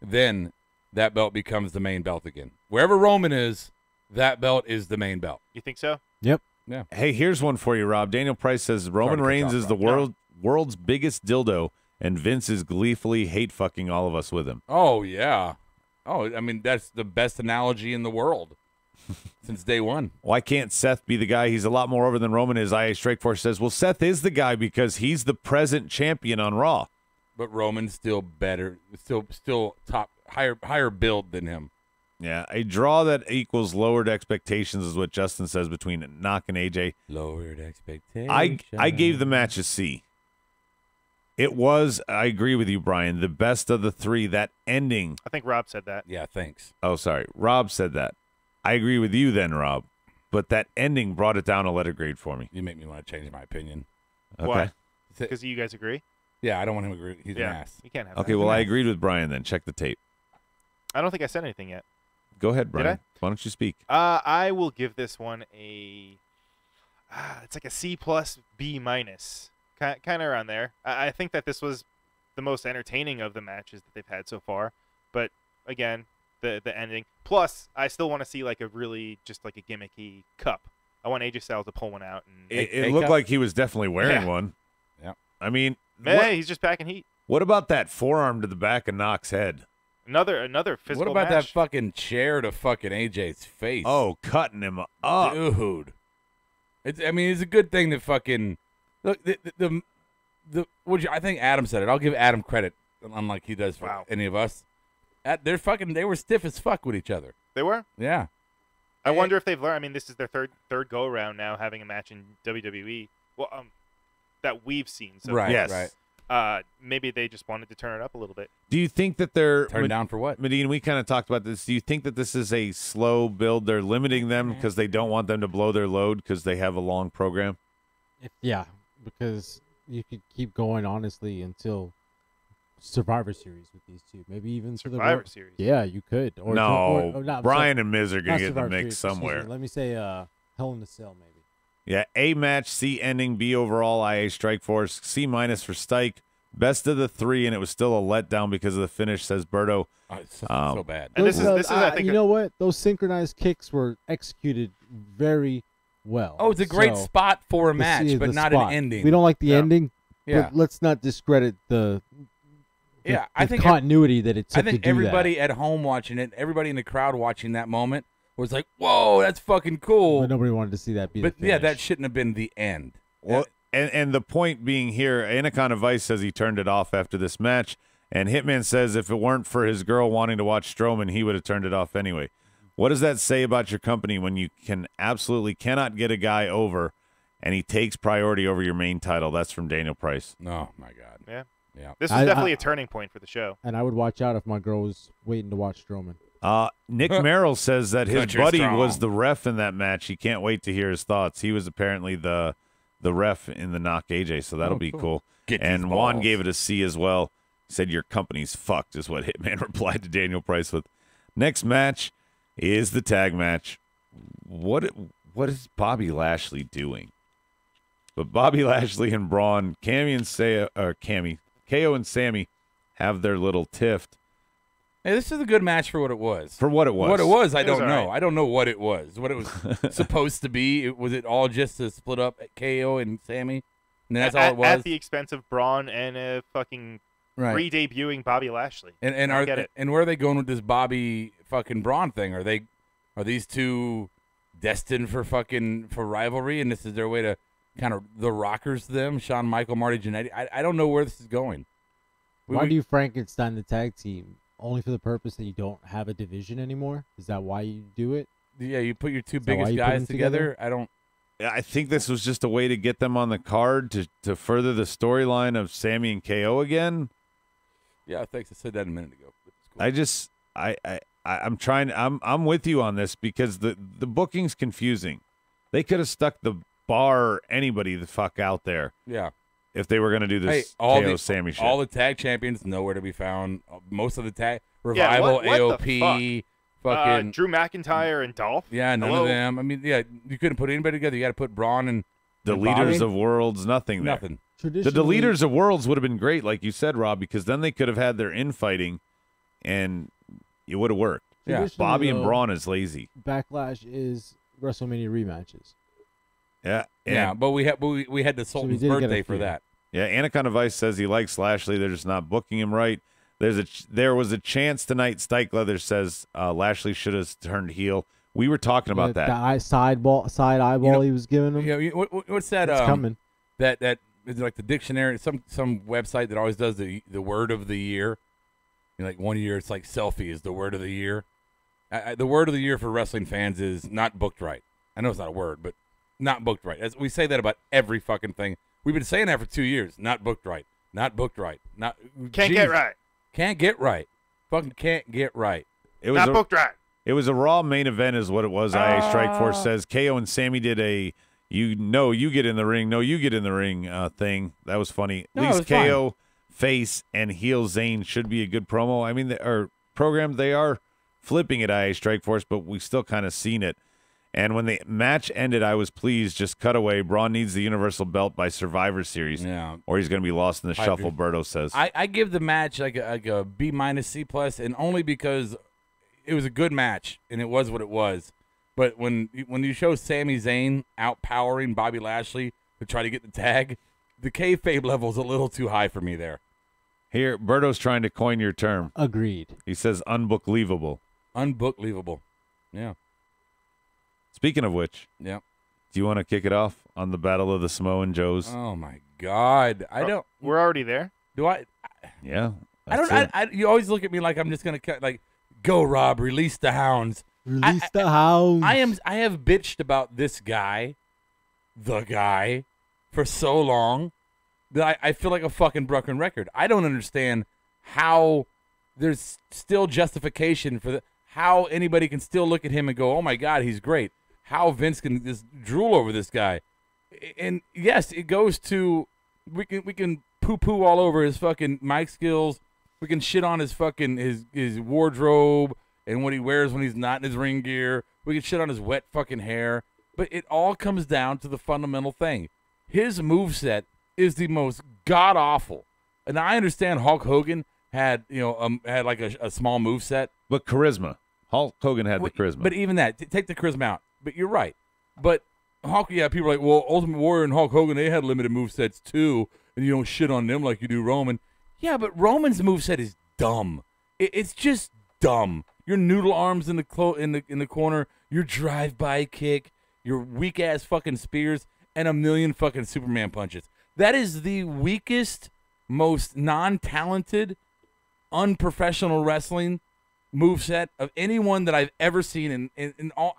Speaker 4: then that belt becomes the main belt again. Wherever Roman is, that belt is the main belt.
Speaker 5: You think so?
Speaker 6: Yep.
Speaker 4: Yeah.
Speaker 3: Hey, here's one for you, Rob. Daniel Price says Roman Reigns is the world's biggest dildo, and Vince is gleefully hate-fucking all of us with him.
Speaker 4: Oh, yeah. Oh, I mean, that's the best analogy in the world since day one.
Speaker 3: Why can't Seth be the guy? He's a lot more over than Roman is. IA Strikeforce says, well, Seth is the guy because he's the present champion on Raw.
Speaker 4: But Roman's still better, still top, higher build than him.
Speaker 3: Yeah, a draw that equals lowered expectations is what Justin says between Knock and AJ.
Speaker 4: Lowered expectations.
Speaker 3: I gave the match a C. It was, I agree with you, Brian, the best of the three. That ending.
Speaker 5: I think Rob said that.
Speaker 4: Yeah, thanks.
Speaker 3: Oh, sorry. Rob said that. I agree with you then, Rob. But that ending brought it down a letter grade for me.
Speaker 4: You make me want to change my opinion.
Speaker 3: Okay.
Speaker 5: Why? Because you guys agree?
Speaker 4: Yeah, I don't want him to agree. He's an ass.
Speaker 5: You can't have
Speaker 3: Okay,
Speaker 5: that.
Speaker 3: well, I agreed with Brian then. Check the tape.
Speaker 5: I don't think I said anything yet.
Speaker 3: Go ahead, Brian.
Speaker 5: I?
Speaker 3: Why don't you speak?
Speaker 5: I will give this one a. It's like a C plus B minus, kind of around there. I think that this was the most entertaining of the matches that they've had so far. But again, the ending. Plus, I still want to see like a really just like a gimmicky cup. I want AJ Styles to pull one out. And
Speaker 3: It looked like he was definitely wearing one.
Speaker 4: Yeah.
Speaker 3: I mean,
Speaker 5: he's just packing heat.
Speaker 3: what about that forearm to the back of Knox's head?
Speaker 5: Another physical.
Speaker 4: What about
Speaker 5: match.
Speaker 4: that fucking chair to fucking AJ's face?
Speaker 3: Oh, cutting him up.
Speaker 4: Dude. It's a good thing that fucking look I think Adam said it. I'll give Adam credit, unlike he does for any of us. They were stiff as fuck with each other.
Speaker 5: They were?
Speaker 4: Yeah.
Speaker 5: I wonder if they've learned. I mean, this is their third go around now having a match in WWE. Well, that we've seen. So
Speaker 4: Right.
Speaker 3: Yes.
Speaker 4: Right.
Speaker 5: maybe they just wanted to turn it up a little bit.
Speaker 3: Do you think that they're
Speaker 4: Turned down for what?
Speaker 3: Medine, we kind of talked about this. Do you think that this is a slow build? They're limiting them because they don't want them to blow their load because they have a long program?
Speaker 6: Yeah, because you could keep going honestly until Survivor Series with these two. Maybe even to the
Speaker 5: Survivor Series.
Speaker 6: Yeah, you could. Or
Speaker 3: No, Brian and Miz are going
Speaker 6: not
Speaker 3: to get in the
Speaker 6: Survivor
Speaker 3: mix
Speaker 6: Series, excuse
Speaker 3: somewhere.
Speaker 6: me. Let me say Hell in a Cell, maybe.
Speaker 3: Yeah, A match, C ending, B overall, IA Strike Force, C minus for Stike. Best of the three, and it was still a letdown because of the finish, says Berto.
Speaker 4: Oh, it's so bad.
Speaker 5: And this is I think
Speaker 6: you know what? Those synchronized kicks were executed very well.
Speaker 4: Oh, it's a great
Speaker 6: So,
Speaker 4: spot for a
Speaker 6: to
Speaker 4: match,
Speaker 6: see
Speaker 4: but
Speaker 6: the
Speaker 4: not
Speaker 6: spot.
Speaker 4: an ending.
Speaker 6: We don't like the
Speaker 5: Yeah.
Speaker 6: ending,
Speaker 4: Yeah.
Speaker 6: but let's not discredit the
Speaker 4: I think
Speaker 6: continuity that it took
Speaker 4: I think
Speaker 6: to do
Speaker 4: everybody
Speaker 6: that.
Speaker 4: at home watching it, everybody in the crowd watching that moment was like, "Whoa, that's fucking cool."
Speaker 6: But nobody wanted to see that be
Speaker 4: But
Speaker 6: the
Speaker 4: yeah,
Speaker 6: finish.
Speaker 4: that shouldn't have been the end.
Speaker 3: Well, and the point being here, Anaconda Vice says he turned it off after this match, and Hitman says if it weren't for his girl wanting to watch Strowman, he would have turned it off anyway. What does that say about your company when you cannot get a guy over, and he takes priority over your main title? That's from Daniel Price.
Speaker 4: Oh my god.
Speaker 5: Yeah.
Speaker 4: Yeah.
Speaker 5: This was definitely a turning point for the show.
Speaker 6: And I would watch out if my girl was waiting to watch Strowman.
Speaker 3: Nick Merrill says that his
Speaker 4: Country
Speaker 3: buddy
Speaker 4: strong.
Speaker 3: was the ref in that match. He can't wait to hear his thoughts. He was apparently the ref in the Knock AJ, so that'll be cool.
Speaker 4: Get
Speaker 3: And
Speaker 4: these
Speaker 3: Juan
Speaker 4: balls.
Speaker 3: gave it a C as well. He said your company's fucked is what Hitman replied to Daniel Price with. Next match is the tag match. What is Bobby Lashley doing? But Bobby Lashley and Braun, KO and Sammy have their little tiff.
Speaker 4: Hey, this is a good match for what it was.
Speaker 3: For what it was.
Speaker 4: What it was, I
Speaker 5: It was
Speaker 4: don't know.
Speaker 5: alright.
Speaker 4: I don't know what it was. What it was supposed to be. Was it all just to split up KO and Sammy? And that's all it was.
Speaker 5: At the expense of Braun and fucking
Speaker 4: Right.
Speaker 5: re-debuting Bobby Lashley.
Speaker 4: And
Speaker 5: I get it.
Speaker 4: and where are they going with this Bobby fucking Braun thing? Are these two destined for rivalry? And this is their way to kind of the Rockers them, Shawn Michael, Marty Jannetty. I don't know where this is going.
Speaker 6: Why do you Frankenstein the tag team? Only for the purpose that you don't have a division anymore? Is that why you do it?
Speaker 4: Yeah, you put your two
Speaker 6: that why
Speaker 4: biggest
Speaker 6: you put
Speaker 4: guys
Speaker 6: them
Speaker 4: together.
Speaker 6: together?
Speaker 4: I don't.
Speaker 3: I think this was just a way to get them on the card to further the storyline of Sammy and KO again.
Speaker 4: Yeah, thanks. I said that a minute ago.
Speaker 3: I'm with you on this because the booking's confusing. They could have stuck the bar anybody the fuck out there.
Speaker 4: Yeah.
Speaker 3: If they were going to do this Sammy shit.
Speaker 4: All the tag champions nowhere to be found. Most of the tag Revival,
Speaker 5: what
Speaker 4: AOP, fucking
Speaker 5: Drew McIntyre and Dolph.
Speaker 4: Yeah, none of them. I mean, yeah, you couldn't put anybody together. You got to put Braun and
Speaker 3: the leaders of worlds. Nothing there.
Speaker 4: Nothing.
Speaker 3: The leaders of worlds would have been great, like you said, Rob, because then they could have had their infighting, and it would have worked.
Speaker 4: Yeah,
Speaker 3: Bobby and Braun is lazy.
Speaker 6: Backlash is WrestleMania rematches.
Speaker 3: Yeah,
Speaker 4: but we had the Sultan's birthday for that.
Speaker 3: Yeah, Anaconda Vice says he likes Lashley. They're just not booking him right. There was a chance tonight. Stike Leather says Lashley should have turned heel. We were talking about that.
Speaker 6: The side eyeball he was giving him.
Speaker 4: Yeah, what's that?
Speaker 6: It's coming.
Speaker 4: That is like the dictionary. Some website that always does the word of the year. Like one year, it's like selfie is the word of the year. The word of the year for wrestling fans is not booked right. I know it's not a word, but not booked right. As we say that about every fucking thing. We've been saying that for 2 years. Not booked right. Not booked right.
Speaker 5: Can't get right.
Speaker 4: Can't get right. Fucking can't get right.
Speaker 3: It was
Speaker 5: not booked right.
Speaker 3: It was a Raw main event is what it was. IA Strike Force says KO and Sammy did a you get in the ring, no, you get in the ring thing. That was funny. At least KO face and heel Zayn should be a good promo. I mean, they are flipping it, IA Strike Force, but we still kind of seen it. And when the match ended, I was pleased. Just cut away. Braun needs the Universal Belt by Survivor Series, or he's going to be lost in the shuffle. Berto says.
Speaker 4: I give the match like a B- C+, and only because it was a good match and it was what it was. But when you show Sami Zayn outpowering Bobby Lashley to try to get the tag, the kayfabe level is a little too high for me there.
Speaker 3: Here, Berto's trying to coin your term.
Speaker 6: Agreed.
Speaker 3: He says unbookleavable.
Speaker 4: Unbookleavable. Yeah.
Speaker 3: Speaking of which,
Speaker 4: yeah,
Speaker 3: do you want to kick it off on the Battle of the Samoan Joes?
Speaker 4: Oh my God, I don't.
Speaker 5: We're already there.
Speaker 4: Do I?
Speaker 3: Yeah,
Speaker 4: I don't. You always look at me like I'm just gonna go, Rob, release the hounds.
Speaker 6: Release the hounds.
Speaker 4: I have bitched about this guy, for so long that I feel like a fucking broken record. I don't understand how there's still justification for how anybody can still look at him and go, oh my God, he's great. How Vince can just drool over this guy. And yes, it goes to we can poo all over his fucking mic skills. We can shit on his fucking his wardrobe and what he wears when he's not in his ring gear. We can shit on his wet fucking hair. But it all comes down to the fundamental thing. His moveset is the most god awful. And I understand Hulk Hogan had like a small moveset.
Speaker 3: But charisma. Hulk Hogan had the charisma.
Speaker 4: But even that, take the charisma out. But you're right. But people are like, well, Ultimate Warrior and Hulk Hogan, they had limited movesets too, and you don't shit on them like you do Roman. Yeah, but Roman's moveset is dumb. It's just dumb. Your noodle arms in the corner, your drive-by kick, your weak-ass fucking spears, and a million fucking Superman punches. That is the weakest, most non-talented, unprofessional wrestling moveset of anyone that I've ever seen. In all,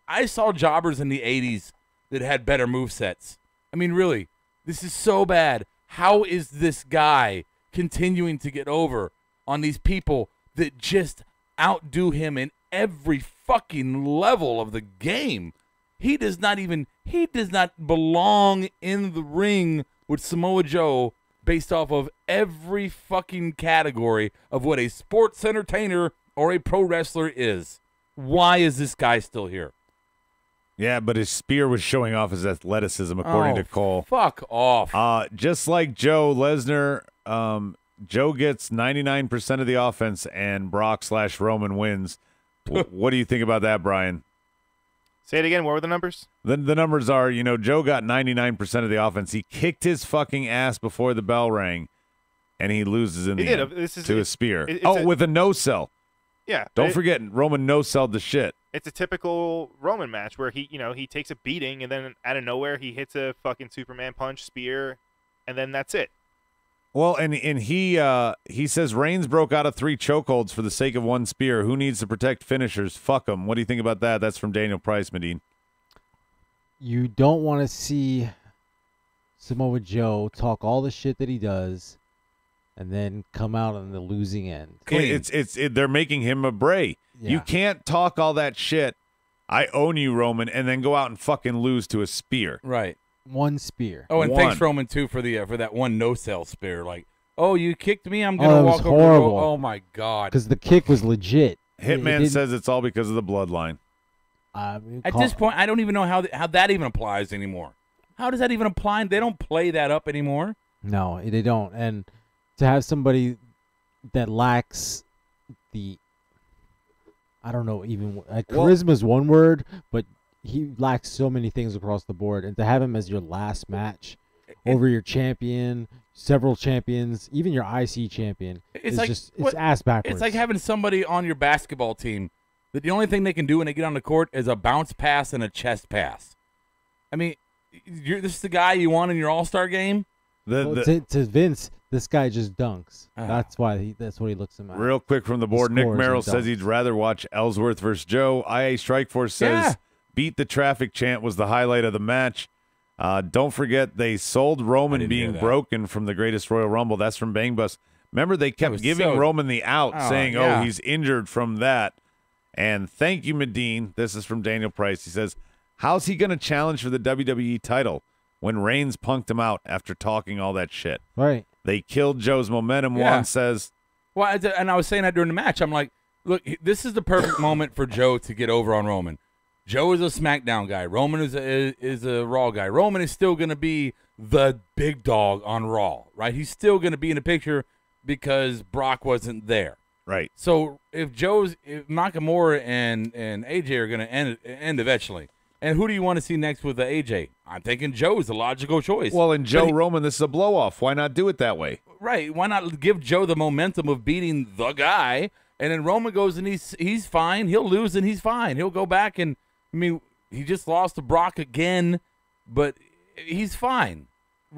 Speaker 4: I saw jobbers in the 80s that had better movesets. I mean, really, this is so bad. How is this guy continuing to get over on these people that just outdo him in every fucking level of the game? He does not belong in the ring with Samoa Joe based off of every fucking category of what a sports entertainer or a pro wrestler is. Why is this guy still here?
Speaker 3: Yeah, but his spear was showing off his athleticism, according to Cole.
Speaker 4: Fuck off.
Speaker 3: Just like Joe Lesnar, Joe gets 99% of the offense and Brock/Roman wins. What do you think about that, Brian?
Speaker 5: Say it again. What were the numbers?
Speaker 3: The numbers are, Joe got 99% of the offense. He kicked his fucking ass before the bell rang, and he loses in the end to a spear. With a no-sell.
Speaker 5: Yeah.
Speaker 3: Don't forget, Roman no-selled the shit.
Speaker 5: It's a typical Roman match where he takes a beating, and then out of nowhere he hits a fucking Superman punch, spear, and then that's it.
Speaker 3: Well, and he says Reigns broke out of 3 chokeholds for the sake of 1 spear. Who needs to protect finishers? Fuck them. What do you think about that? That's from Daniel Price, Medine.
Speaker 6: you don't want to see Samoa Joe talk all the shit that he does, and then come out on the losing end.
Speaker 3: They're making him a Bray.
Speaker 6: Yeah.
Speaker 3: You can't talk all that shit. I own you, Roman, and then go out and fucking lose to a spear.
Speaker 4: Right.
Speaker 6: One spear.
Speaker 4: Oh, and
Speaker 3: One.
Speaker 4: thanks Roman too for the for that one no-sell spear. Like, oh, you kicked me, I'm gonna
Speaker 6: that
Speaker 4: walk
Speaker 6: was
Speaker 4: over.
Speaker 6: horrible.
Speaker 4: Oh my god.
Speaker 6: Because the kick was legit.
Speaker 3: Hitman says it's all because of the bloodline.
Speaker 4: At this point, I don't even know how that even applies anymore. How does that even apply? They don't play that up anymore.
Speaker 6: No, they don't. And to have somebody that lacks the, I don't know, even charisma is one word, but he lacks so many things across the board. And to have him as your last match over your champion, several champions, even your IC champion, it's like it's ass backwards.
Speaker 4: It's like having somebody on your basketball team that the only thing they can do when they get on the court is a bounce pass and a chest pass. I mean, this is the guy you want in your All-Star game?
Speaker 6: To Vince, this guy just dunks. That's why that's what he looks at.
Speaker 3: Real quick from the board, Nick Merrill says he'd rather watch Ellsworth versus Joe. IA Strikeforce says beat the traffic chant was the highlight of the match. Don't forget they sold Roman being broken from the Greatest Royal Rumble. That's from Bang Bus. Remember, they kept giving Roman the out, saying, oh, he's injured from that. And thank you, Medine. This is from Daniel Price. He says, how's he going to challenge for the WWE title when Reigns punked him out after talking all that shit?
Speaker 6: Right.
Speaker 3: They killed Joe's momentum, Juan says.
Speaker 4: Well, and I was saying that during the match. I'm like, look, this is the perfect moment for Joe to get over on Roman. Joe is a SmackDown guy. Roman is a Raw guy. Roman is still going to be the big dog on Raw, right? He's still going to be in the picture because Brock wasn't there.
Speaker 3: Right.
Speaker 4: So if Nakamura and AJ are going to end eventually, and who do you want to see next with the AJ? I'm thinking Joe is the logical choice.
Speaker 3: Well, in Joe Roman, this is a blow-off. Why not do it that way?
Speaker 4: Right. Why not give Joe the momentum of beating the guy, and then Roman goes and he's fine. He'll lose and he's fine. He'll go back and, I mean, he just lost to Brock again, but he's fine.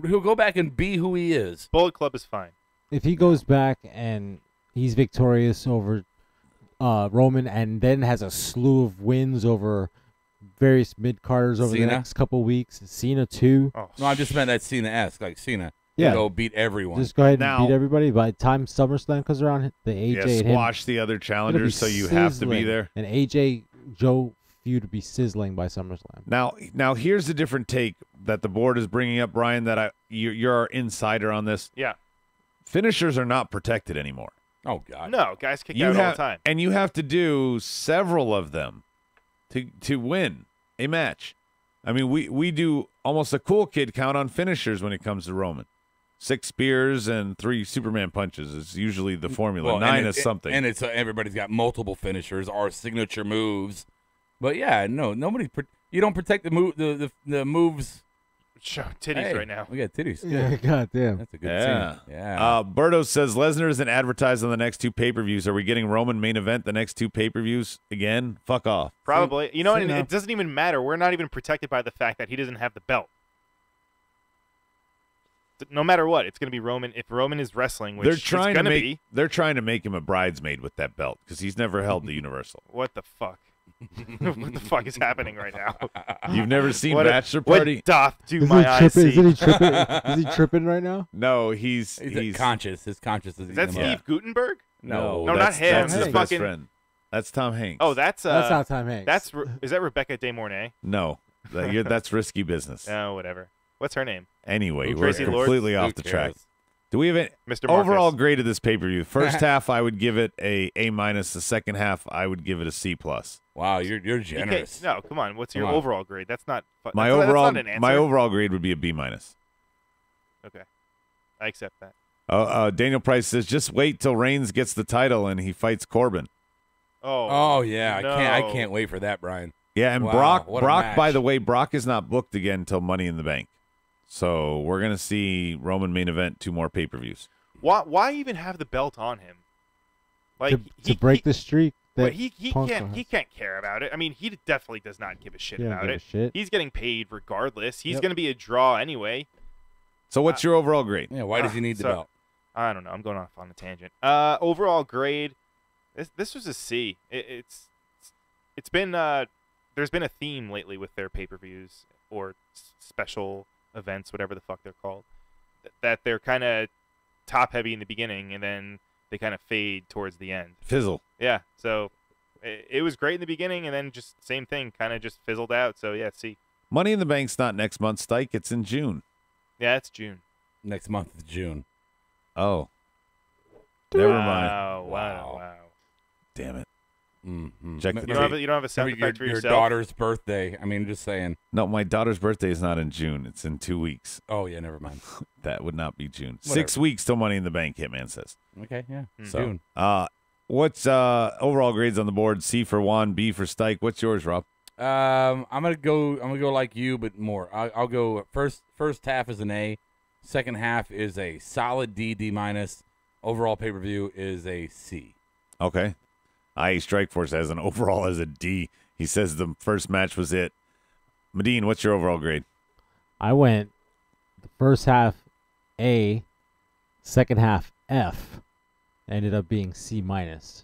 Speaker 4: He'll go back and be who he is.
Speaker 5: Bullet Club is fine.
Speaker 6: If he goes back and he's victorious over Roman and then has a slew of wins over various mid-carders over
Speaker 4: Cena?
Speaker 6: the next couple weeks, Cena too.
Speaker 5: Oh,
Speaker 4: No, I just meant that Cena-esque, like Cena.
Speaker 6: Yeah.
Speaker 4: Go beat everyone.
Speaker 6: Just go ahead
Speaker 3: Now-
Speaker 6: and beat everybody. By the time SummerSlam comes around, the AJ and him,
Speaker 3: squash the other
Speaker 6: it'll be
Speaker 3: challengers so you have to be
Speaker 6: sizzling.
Speaker 3: there.
Speaker 6: And AJ Joe feud to be sizzling by SummerSlam.
Speaker 3: Now here's a different take that the board is bringing up, Brian, that you're our insider on this.
Speaker 5: Yeah.
Speaker 3: Finishers are not protected anymore.
Speaker 4: Oh, God.
Speaker 5: No, guys kick out all the time.
Speaker 3: And you have to do several of them to win a match. I mean, we do almost a cool kid count on finishers when it comes to Roman. 6 spears and 3 Superman punches is usually the formula.
Speaker 4: Well,
Speaker 3: 9 is something.
Speaker 4: And it's everybody's got multiple finishers or signature moves. But, yeah, no, you don't protect the moves.
Speaker 5: Show titties right now.
Speaker 4: We got titties.
Speaker 6: Yeah, goddamn.
Speaker 4: That's a good
Speaker 3: Yeah.
Speaker 4: scene. Yeah.
Speaker 3: Berto says Lesnar isn't advertised on the next 2 pay-per-views. Are we getting Roman main event the next 2 pay-per-views again? Fuck off.
Speaker 5: Probably. You know,
Speaker 6: See,
Speaker 5: and
Speaker 6: no.
Speaker 5: it doesn't even matter. We're not even protected by the fact that he doesn't have the belt. No matter what, it's going to be Roman. If Roman is wrestling, which
Speaker 3: They're
Speaker 5: it's
Speaker 3: trying
Speaker 5: going
Speaker 3: to
Speaker 5: to
Speaker 3: make
Speaker 5: be.
Speaker 3: they're trying to make him a bridesmaid with that belt because he's never held the Universal.
Speaker 5: What the fuck? What the fuck is happening right now?
Speaker 3: You've never seen
Speaker 5: What
Speaker 3: Bachelor Party?
Speaker 5: What doth do
Speaker 6: Isn't
Speaker 5: my
Speaker 6: he
Speaker 5: eyes
Speaker 6: tripping?
Speaker 5: see?
Speaker 6: Isn't he tripping? Is he tripping right now?
Speaker 3: No, he's
Speaker 4: conscious. His consciousness is
Speaker 5: Is that
Speaker 4: eating him
Speaker 5: Steve
Speaker 4: up.
Speaker 5: Gutenberg?
Speaker 3: no,
Speaker 5: No, not
Speaker 3: that's,
Speaker 5: him.
Speaker 3: That's his
Speaker 6: Hanks.
Speaker 3: best
Speaker 5: Fucking-
Speaker 3: friend. That's Tom Hanks.
Speaker 5: Oh, that's
Speaker 6: Not Tom Hanks.
Speaker 5: is that Rebecca De Mornay?
Speaker 3: no, that's risky business.
Speaker 5: No, whatever. What's her name?
Speaker 3: Anyway,
Speaker 5: Who,
Speaker 3: we're
Speaker 5: Tracy Lords?
Speaker 3: completely
Speaker 4: Who
Speaker 3: off the track.
Speaker 4: cares?
Speaker 3: Do we have an
Speaker 5: Mr. Marcus.
Speaker 3: overall grade of this pay-per-view? First half, I would give it a minus. The second half, I would give it a C plus.
Speaker 4: Wow, you're
Speaker 5: Okay,
Speaker 4: generous.
Speaker 5: no, come on. What's your
Speaker 4: Come on.
Speaker 5: overall grade? That's not.
Speaker 3: My
Speaker 5: that's
Speaker 3: overall
Speaker 5: not an answer.
Speaker 3: my overall grade would be a B minus.
Speaker 5: Okay, I accept that.
Speaker 3: Daniel Price says, just wait till Reigns gets the title and he fights Corbin.
Speaker 5: Oh.
Speaker 4: Oh, yeah.
Speaker 5: no.
Speaker 4: I can't wait for that, Brian.
Speaker 3: Yeah, and
Speaker 4: Wow, what a
Speaker 3: Brock. By
Speaker 4: match.
Speaker 3: the way, Brock is not booked again until Money in the Bank. So we're gonna see Roman main event 2 more pay-per-views.
Speaker 5: Why even have the belt on him? Like
Speaker 6: to break the streak.
Speaker 5: But
Speaker 6: That
Speaker 5: he
Speaker 6: Punk
Speaker 5: can't
Speaker 6: has.
Speaker 5: he can't care about it. I mean, he definitely does not give a shit
Speaker 6: He don't
Speaker 5: about
Speaker 6: give a
Speaker 5: it.
Speaker 6: shit.
Speaker 5: He's getting paid regardless. He's
Speaker 6: Yep.
Speaker 5: going to be a draw anyway.
Speaker 3: So what's your overall grade?
Speaker 4: Yeah, why does he need the
Speaker 5: So-
Speaker 4: belt?
Speaker 5: I don't know. I'm going off on a tangent. Overall grade, this was a C. It's been there's been a theme lately with their pay-per-views or special events, whatever the fuck they're called, that they're kind of top-heavy in the beginning and then they kind of fade towards the end.
Speaker 3: Fizzle.
Speaker 5: Yeah, so it was great in the beginning and then just same thing, kind of just fizzled out. So yeah, see.
Speaker 3: Money in the Bank's not next month, Stike. It's in June.
Speaker 5: Yeah, it's June.
Speaker 4: Next month is June.
Speaker 3: Oh. Never mind.
Speaker 5: Wow.
Speaker 3: Damn it.
Speaker 4: Mm-hmm.
Speaker 3: Check
Speaker 5: You
Speaker 3: the
Speaker 5: don't
Speaker 3: tape.
Speaker 5: have a sound effect for
Speaker 4: your
Speaker 5: yourself?
Speaker 4: daughter's birthday. I mean, just saying.
Speaker 3: No, my daughter's birthday is not in June. It's in 2 weeks.
Speaker 4: Oh, yeah, never mind.
Speaker 3: That would not be June.
Speaker 4: Whatever.
Speaker 3: 6 weeks till Money in the Bank, Hitman says.
Speaker 4: Okay, yeah.
Speaker 3: So,
Speaker 4: June.
Speaker 3: what's overall grades on the board? C for Juan, B for Stike. What's yours, Rob?
Speaker 4: I'm gonna go like you, but more. I'll go first half is an A, second half is a solid D minus. Overall pay-per-view is a C.
Speaker 3: Okay. IE Strikeforce has an overall as a D. He says the first match was it. Medine, what's your overall grade?
Speaker 6: I went the first half A, second half F, ended up being C minus.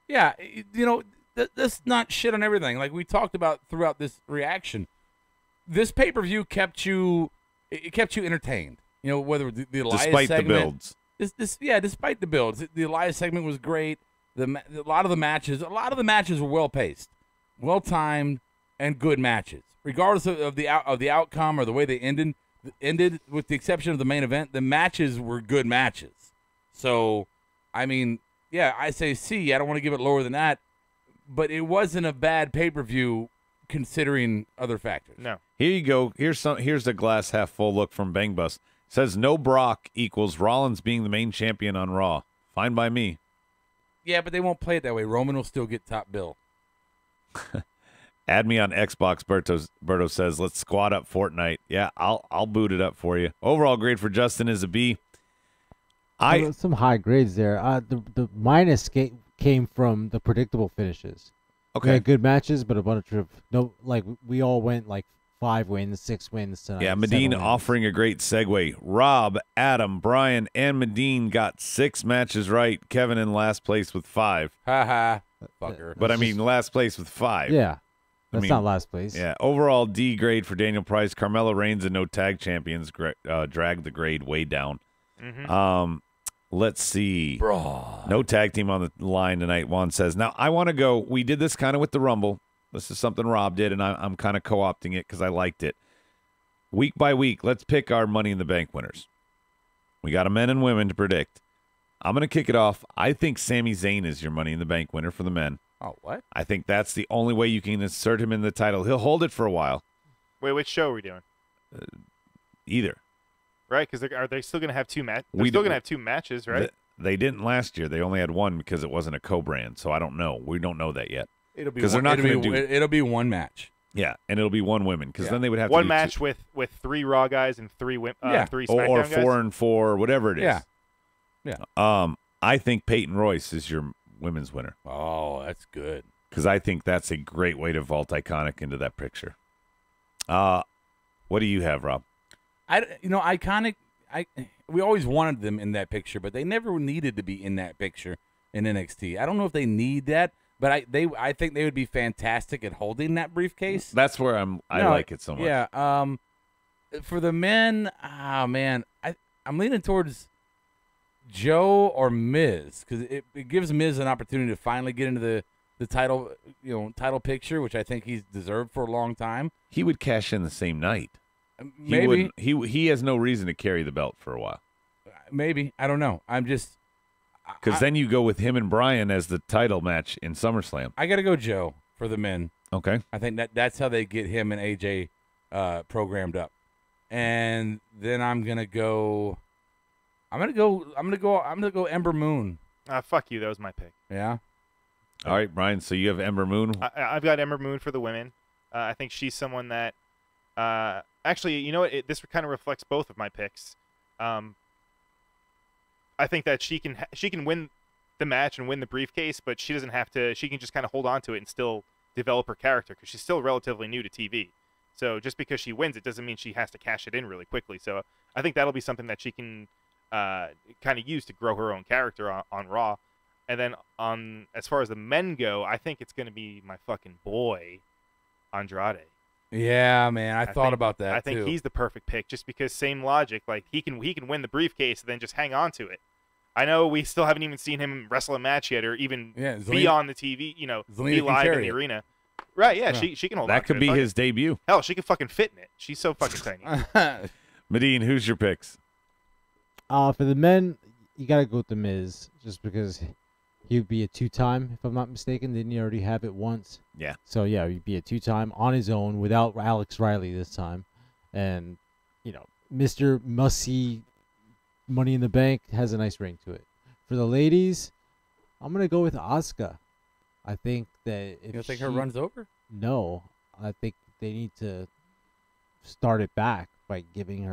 Speaker 4: Yeah, that's not shit on everything. Like we talked about throughout this reaction, this pay-per-view kept you entertained. Whether the Elias
Speaker 3: Despite
Speaker 4: segment,
Speaker 3: the builds.
Speaker 4: Despite the builds, the Elias segment was great. A lot of the matches were well paced, well timed, and good matches. Regardless of the outcome or the way they ended, with the exception of the main event, the matches were good matches. So, I mean, yeah, I say C. I don't want to give it lower than that, but it wasn't a bad pay-per-view considering other factors.
Speaker 5: No.
Speaker 3: Here you go. Here's the glass half full look from Bang Bus. Says no Brock equals Rollins being the main champion on Raw. Fine by me.
Speaker 4: Yeah, but they won't play it that way. Roman will still get top bill.
Speaker 3: Add me on Xbox. Berto says, let's squad up Fortnite. Yeah, I'll boot it up for you. Overall grade for Justin is a B.
Speaker 6: Some high grades there. The minus came from the predictable finishes. We
Speaker 3: Okay.
Speaker 6: had good matches, but a bunch of we all went like 5 wins, 6 wins tonight.
Speaker 3: Yeah,
Speaker 6: 7
Speaker 3: Medine
Speaker 6: wins.
Speaker 3: offering a great segue. Rob, Adam, Brian, and Medine got 6 matches right. Kevin in last place with 5.
Speaker 4: Ha ha, fucker.
Speaker 3: But I
Speaker 6: That's
Speaker 3: mean, last place with 5.
Speaker 6: Yeah, that's
Speaker 3: mean,
Speaker 6: not last place.
Speaker 3: Yeah. Overall D grade for Daniel Price. Carmelo Reigns and no tag champions dragged the grade way down.
Speaker 5: Mm-hmm.
Speaker 3: Let's see.
Speaker 4: Bro.
Speaker 3: No tag team on the line tonight, Juan says. Now, I want to go. We did this kind of with the Rumble. This is something Rob did, and I'm kind of co-opting it because I liked it. Week by week, let's pick our Money in the Bank winners. We got a men and women to predict. I'm going to kick it off. I think Sami Zayn is your Money in the Bank winner for the men.
Speaker 4: Oh, what?
Speaker 3: I think that's the only way you can insert him in the title. He'll hold it for a while.
Speaker 5: Wait, which show are we doing?
Speaker 3: Either.
Speaker 5: Right, because are they still going to have 2 matches? They're
Speaker 3: We
Speaker 5: still
Speaker 3: d-
Speaker 5: going to have 2 matches, right?
Speaker 3: They didn't last year. They only had one because it wasn't a co-brand, so I don't know. We don't know that yet.
Speaker 4: It'll be
Speaker 3: 'Cause they're not
Speaker 4: it'll
Speaker 3: gonna
Speaker 4: be-
Speaker 3: do-
Speaker 4: It'll be one match.
Speaker 3: Yeah, and it'll be one women because
Speaker 4: Yeah.
Speaker 3: then they would have
Speaker 5: One
Speaker 3: to do
Speaker 5: match
Speaker 3: 2,
Speaker 5: with 3 Raw guys and 3
Speaker 4: Yeah.
Speaker 5: 3
Speaker 3: or
Speaker 5: SmackDown guys?
Speaker 3: 4 and 4, whatever it is.
Speaker 4: Yeah. Yeah.
Speaker 3: I think Peyton Royce is your women's winner
Speaker 4: Oh, that's good.
Speaker 3: because I think that's a great way to vault Iconic into that picture. What do you have, Rob?
Speaker 4: Iconic. We always wanted them in that picture, but they never needed to be in that picture in NXT. I don't know if they need that, but I think they would be fantastic at holding that briefcase.
Speaker 3: That's where I like it so much.
Speaker 4: Yeah. For the men, man, I'm leaning towards Joe or Miz because it gives Miz an opportunity to finally get into the title picture, which I think he's deserved for a long time.
Speaker 3: He would cash in the same night.
Speaker 4: Maybe.
Speaker 3: He has no reason to carry the belt for a while.
Speaker 4: Maybe. I don't know. I'm just
Speaker 3: Because then you go with him and Brian as the title match in SummerSlam.
Speaker 4: I got to go Joe for the men.
Speaker 3: Okay.
Speaker 4: I think that's how they get him and AJ programmed up. And then I'm gonna go Ember Moon.
Speaker 5: Fuck you. That was my pick.
Speaker 4: Yeah.
Speaker 3: All right, Brian. So you have Ember Moon.
Speaker 5: I've got Ember Moon for the women. I think she's someone that actually, you know what? This kind of reflects both of my picks. I think that she can win the match and win the briefcase, but she doesn't have to. She can just kind of hold on to it and still develop her character because she's still relatively new to TV. So just because she wins, it doesn't mean she has to cash it in really quickly. So I think that'll be something that she can kind of use to grow her own character on Raw. And then as far as the men go, I think it's going to be my fucking boy, Andrade.
Speaker 4: Yeah, man, I thought
Speaker 5: think-
Speaker 4: about that.
Speaker 5: I think
Speaker 4: too.
Speaker 5: he's the perfect pick, just because same logic. Like he can win the briefcase and then just hang on to it. I know we still haven't even seen him wrestle a match yet, or even be
Speaker 4: Zelina-
Speaker 5: on the TV. You know,
Speaker 4: Zelina
Speaker 5: be
Speaker 4: can
Speaker 5: live in
Speaker 4: carry
Speaker 5: the
Speaker 4: it.
Speaker 5: arena. Right? Yeah,
Speaker 4: Yeah.
Speaker 5: she can hold on.
Speaker 3: That
Speaker 5: to
Speaker 3: could
Speaker 5: it.
Speaker 3: be
Speaker 5: Fuck
Speaker 3: his
Speaker 5: it.
Speaker 3: debut.
Speaker 5: Hell, she can fucking fit in it. She's so fucking tiny.
Speaker 3: Medine, who's your picks?
Speaker 6: For the men, you gotta go with the Miz, just because he'd be a 2-time, if I'm not mistaken. Didn't he already have it once?
Speaker 3: Yeah.
Speaker 6: So yeah, he'd be a 2-time on his own without Alex Riley this time, and Mr. Must-See Money in the Bank has a nice ring to it. For the ladies, I'm gonna go with Asuka. I think that if
Speaker 4: You don't think her runs over?
Speaker 6: No, I think they need to start it back by putting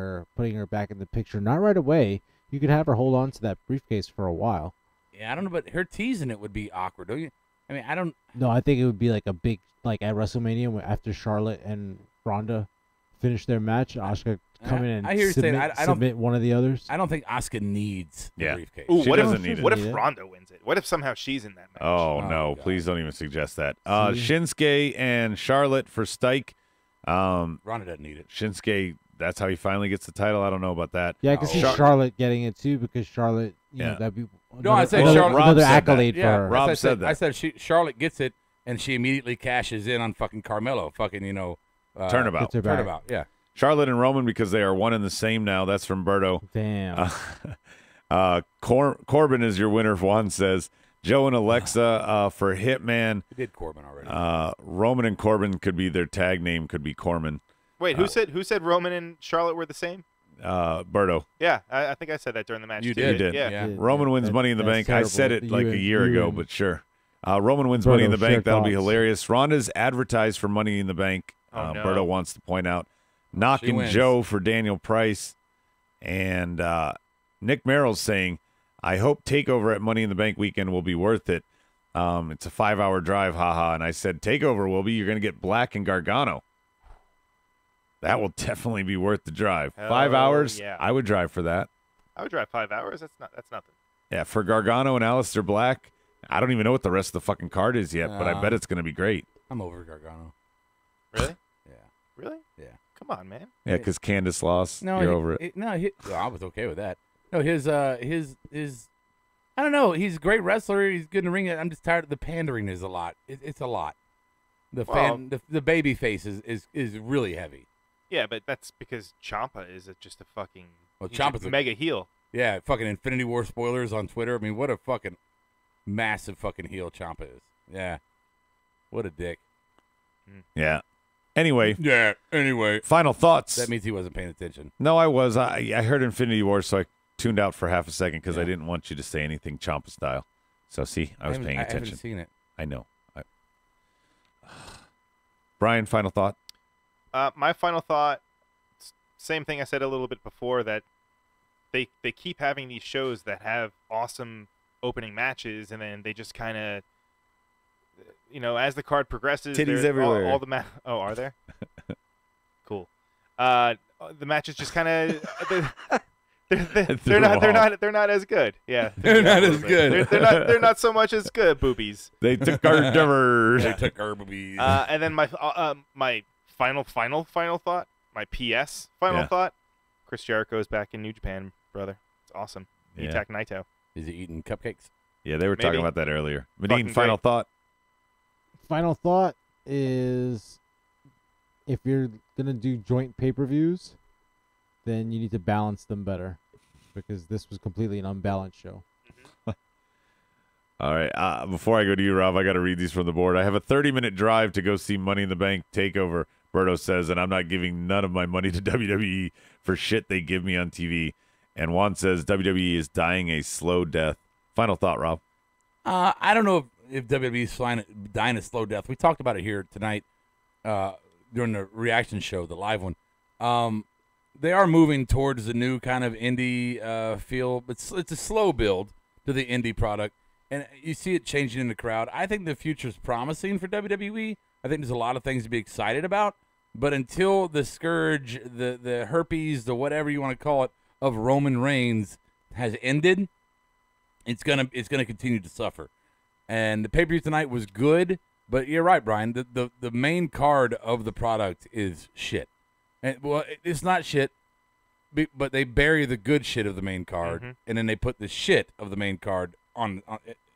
Speaker 6: her back in the picture. Not right away. You could have her hold on to that briefcase for a while.
Speaker 4: Yeah, I don't know, but her teasing it would be awkward, don't you? I mean, I don't.
Speaker 6: No, I think it would be like a big, like at WrestleMania after Charlotte and Ronda finish their match, Asuka come in and
Speaker 4: I hear you saying, I don't-
Speaker 6: submit one of the others.
Speaker 4: I don't think Asuka needs the
Speaker 3: Yeah.
Speaker 4: briefcase.
Speaker 5: Ooh,
Speaker 3: She
Speaker 5: what
Speaker 3: doesn't
Speaker 5: if
Speaker 3: need it.
Speaker 5: what if
Speaker 6: Yeah.
Speaker 5: Ronda wins it? What if somehow she's in that match?
Speaker 3: Oh,
Speaker 4: Oh,
Speaker 3: no,
Speaker 4: God.
Speaker 3: please don't even suggest that.
Speaker 6: See?
Speaker 3: Shinsuke and Charlotte for Stike.
Speaker 4: Ronda doesn't need it.
Speaker 3: Shinsuke, that's how he finally gets the title. I don't know about that.
Speaker 6: Yeah, I can see
Speaker 3: Char-
Speaker 6: Charlotte getting it too, because Charlotte,
Speaker 3: Yeah.
Speaker 6: that'd be
Speaker 4: No, I said
Speaker 6: another,
Speaker 4: Charlotte-
Speaker 3: Rob
Speaker 6: another
Speaker 3: said that.
Speaker 6: accolade for
Speaker 4: Yeah,
Speaker 6: her.
Speaker 3: Rob
Speaker 4: I
Speaker 3: said that.
Speaker 4: I said Charlotte gets it, and she immediately cashes in on fucking Carmelo. Fucking,
Speaker 3: Turnabout.
Speaker 6: Gets her back.
Speaker 4: Turnabout, yeah.
Speaker 3: Charlotte and Roman, because they are one and the same now. That's from Berto.
Speaker 6: Damn.
Speaker 3: Corbin is your winner, Juan says. Joe and Alexa for Hitman.
Speaker 4: We did Corbin already.
Speaker 3: Roman and Corbin could be their tag name, could be Corman.
Speaker 5: Wait, who said Roman and Charlotte were the same?
Speaker 3: Berto.
Speaker 5: Yeah, I think I said that during the match.
Speaker 4: You
Speaker 5: too.
Speaker 4: did.
Speaker 3: You did.
Speaker 5: Yeah.
Speaker 4: Yeah.
Speaker 3: Roman wins
Speaker 6: That-
Speaker 3: Money in the
Speaker 6: that's
Speaker 3: Bank. I said
Speaker 6: terrible.
Speaker 3: it like a year
Speaker 6: You
Speaker 3: ago,
Speaker 6: and
Speaker 3: but sure. Roman wins
Speaker 6: Berto
Speaker 3: Money in the Bank.
Speaker 6: shared
Speaker 3: That'll be
Speaker 6: thoughts.
Speaker 3: hilarious. Ronda's advertised for Money in the Bank.
Speaker 5: Oh, no.
Speaker 3: Berto wants to point out.
Speaker 4: She
Speaker 3: Knocking
Speaker 4: wins.
Speaker 3: Joe for Daniel Price. And Nick Merrill's saying, I hope TakeOver at Money in the Bank weekend will be worth it. It's a 5-hour drive, haha. And I said, TakeOver will be. You're going to get Black and Gargano. That will definitely be worth the drive.
Speaker 5: Hell
Speaker 3: 5 hours,
Speaker 5: yeah.
Speaker 3: I would drive for that.
Speaker 5: I would drive 5 hours. That's nothing.
Speaker 3: Yeah, for Gargano and Aleister Black, I don't even know what the rest of the fucking card is yet, but I
Speaker 4: No.
Speaker 3: bet it's going to be great.
Speaker 4: I'm over Gargano.
Speaker 5: Really?
Speaker 4: Yeah.
Speaker 5: Really?
Speaker 4: Yeah.
Speaker 5: Come on, man.
Speaker 3: Yeah, because Candace lost.
Speaker 4: No,
Speaker 3: You're over it.
Speaker 4: well, I was okay with that. No, his, I don't know. He's a great wrestler. He's good in the ring. I'm just tired of the pandering. Is a lot. It's a lot. The baby face is really heavy.
Speaker 5: Yeah, but that's because Ciampa is just a fucking
Speaker 4: Well,
Speaker 5: he's
Speaker 4: Ciampa's
Speaker 5: a
Speaker 4: a-
Speaker 5: mega heel.
Speaker 4: Yeah, fucking Infinity War spoilers on Twitter. I mean, what a fucking massive fucking heel Ciampa is. Yeah, what a dick.
Speaker 3: Yeah. Anyway,
Speaker 4: Yeah. Anyway,
Speaker 3: final thoughts.
Speaker 4: that means he wasn't paying attention.
Speaker 3: No, I was. I heard Infinity War, so I tuned out for half a second because I
Speaker 4: Yeah.
Speaker 3: didn't want you to say anything Ciampa style. So, see, I was paying
Speaker 4: I
Speaker 3: attention.
Speaker 4: haven't seen it.
Speaker 3: I know. Brian, final thought?
Speaker 5: My final thought, same thing I said a little bit before, that they keep having these shows that have awesome opening matches, and then they just kind of, as the card progresses,
Speaker 3: Titties
Speaker 5: they're-
Speaker 3: everywhere.
Speaker 5: All the oh, are there? Cool. The matches just kind of they're not as good. Yeah,
Speaker 4: They're not as good.
Speaker 5: They're not so much as good. Boobies.
Speaker 3: They took our dimmers.
Speaker 4: They took our boobies.
Speaker 5: And then my final thought, my PS final
Speaker 3: Yeah.
Speaker 5: thought, Chris Jericho is back in New Japan, brother. It's awesome.
Speaker 3: Yeah.
Speaker 5: Itak Naito.
Speaker 4: Is he eating cupcakes?
Speaker 3: Yeah, they were talking
Speaker 5: Maybe.
Speaker 3: about that earlier.
Speaker 5: Fucking
Speaker 3: Medine, final
Speaker 5: great.
Speaker 3: thought?
Speaker 6: Final thought is, if you're gonna do joint pay-per-views, then you need to balance them better, because this was completely an unbalanced show.
Speaker 3: All right. Before I go to you, Rob, I got to read these from the board. I have a 30-minute drive to go see Money in the Bank TakeOver, Berto says, and I'm not giving none of my money to WWE for shit they give me on TV. And Juan says WWE is dying a slow death. Final thought, Rob.
Speaker 4: I don't know if WWE is dying a slow death. We talked about it here tonight during the reaction show, the live one. They are moving towards the new kind of indie feel. It's a slow build to the indie product, and you see it changing in the crowd. I think the future is promising for WWE. I think there's a lot of things to be excited about, but until the scourge, the herpes, the whatever you want to call it, of Roman Reigns has ended, it's gonna continue to suffer. And the pay-per-view tonight was good, But you're right, Brian. The main card of the product is shit. And well, it's not shit, but they bury the good shit of the main card, and then they put the shit of the main card on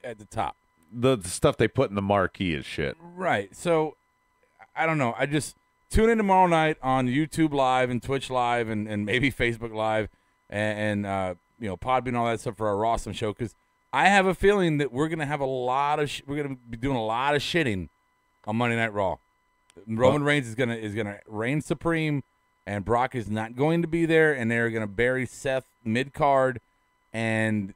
Speaker 4: at the top.
Speaker 3: The stuff they put in the marquee is shit.
Speaker 4: Right. So I don't know. I just tune in tomorrow night on YouTube Live and Twitch Live and maybe Facebook Live and Podbean and all that stuff for our Rawsome show, because I have a feeling that we're gonna have we're gonna be doing a lot of shitting on Monday Night Raw. Roman Reigns is gonna reign supreme, and Brock is not going to be there, and they're gonna bury Seth mid card, and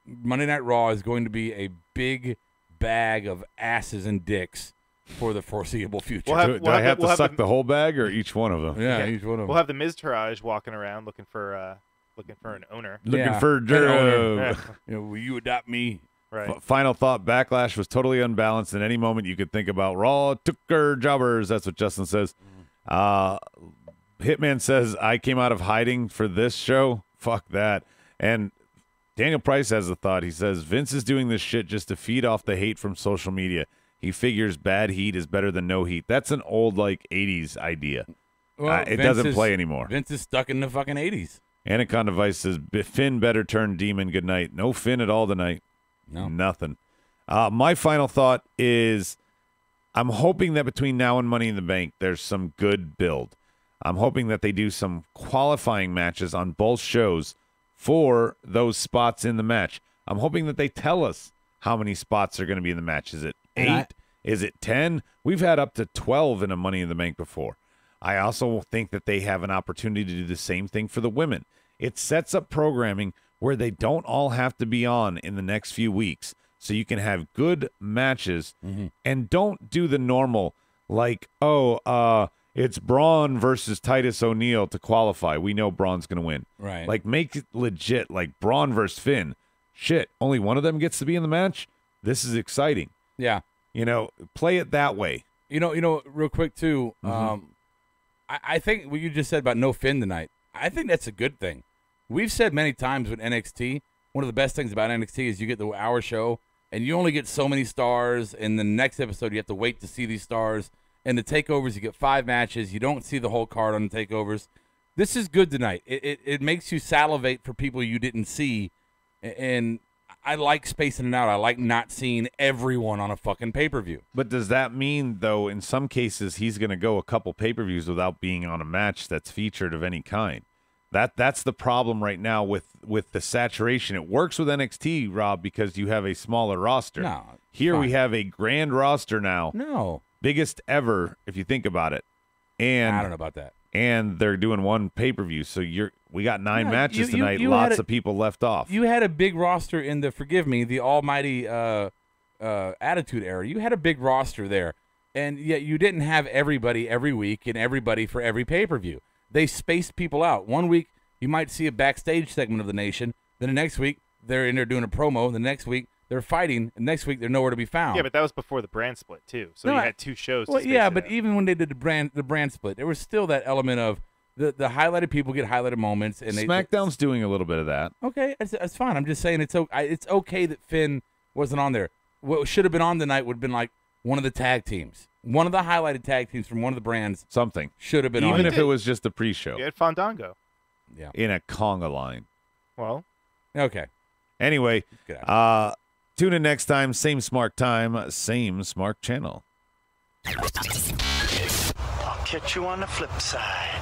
Speaker 4: Monday Night Raw is going to be a big bag of asses and dicks for the foreseeable future.
Speaker 3: Do I have to suck the whole bag or each one of them?
Speaker 4: Yeah, each one of them.
Speaker 5: We'll have the Miz Taraj walking around looking for an owner.
Speaker 3: Looking for an owner.
Speaker 4: Will you adopt me?
Speaker 5: Right.
Speaker 3: Final thought: Backlash was totally unbalanced. At any moment, you could think about Raw took her jobbers. That's what Justin says. Hitman says, "I came out of hiding for this show. Fuck that." And Daniel Price has a thought. He says, Vince is doing this shit just to feed off the hate from social media. He figures bad heat is better than no heat. That's an old, 80s idea.
Speaker 4: Well,
Speaker 3: it doesn't play anymore.
Speaker 4: Vince is stuck in the fucking 80s.
Speaker 3: Anaconda Vice says, Finn better turn demon. Good night. No Finn at all tonight.
Speaker 4: No.
Speaker 3: Nothing. My final thought is I'm hoping that between now and Money in the Bank, there's some good build. I'm hoping that they do some qualifying matches on both shows for those spots in the match. I'm hoping that they tell us how many spots are going to be in the match. Is it 8? Is it 10? We've had up to 12 in a Money in the Bank before. I also think that they have an opportunity to do the same thing for the women. It sets up programming where they don't all have to be on in the next few weeks, so you can have good matches and don't do the normal it's Braun versus Titus O'Neil to qualify. We know Braun's going to win.
Speaker 4: Right.
Speaker 3: Make it legit, like Braun versus Finn. Shit, only one of them gets to be in the match? This is exciting.
Speaker 4: Yeah.
Speaker 3: Play it that way.
Speaker 4: Real quick, too, I think what you just said about no Finn tonight, I think that's a good thing. We've said many times with NXT, one of the best things about NXT is you get the hour show, and you only get so many stars, and the next episode you have to wait to see these stars. And the takeovers, you get 5 matches. You don't see the whole card on the takeovers. This is good tonight. It makes you salivate for people you didn't see. And I like spacing it out. I like not seeing everyone on a fucking pay-per-view.
Speaker 3: But does that mean, though, in some cases, he's going to go a couple pay-per-views without being on a match that's featured of any kind? That's the problem right now with the saturation. It works with NXT, Rob, because you have a smaller roster.
Speaker 4: No,
Speaker 3: Here
Speaker 4: fine.
Speaker 3: we have a grand roster now.
Speaker 4: No.
Speaker 3: Biggest ever, if you think about it. And
Speaker 4: I don't know about that.
Speaker 3: And they're doing one pay-per-view, so we got 9 matches tonight.
Speaker 4: you
Speaker 3: Lots of people left off.
Speaker 4: You had a big roster in the almighty Attitude Era. You had a big roster there, and yet you didn't have everybody every week and everybody for every pay-per-view. They spaced people out. One week you might see a backstage segment of the Nation. Then the next week they're in there doing a promo. The next week they're fighting, and next week they're nowhere to be found.
Speaker 5: Yeah, but that was before the brand split too. So you had 2 shows.
Speaker 4: Well,
Speaker 5: to space
Speaker 4: yeah,
Speaker 5: it
Speaker 4: but
Speaker 5: out.
Speaker 4: even when they did the brand split, there was still that element of the highlighted people get highlighted moments, and
Speaker 3: SmackDown's doing a little bit of that.
Speaker 4: Okay, that's fine. I'm just saying it's okay that Finn wasn't on there. What should have been on tonight would have been like one of the tag teams, one of the highlighted tag teams from one of the brands.
Speaker 3: Something
Speaker 4: should have been
Speaker 3: even
Speaker 4: on.
Speaker 3: If it was just the pre-show.
Speaker 5: You had Fandango.
Speaker 4: Yeah,
Speaker 3: in a conga line.
Speaker 5: Well,
Speaker 4: okay.
Speaker 3: Anyway, tune in next time. Same smart time, same smart channel.
Speaker 7: I'll catch you on the flip side.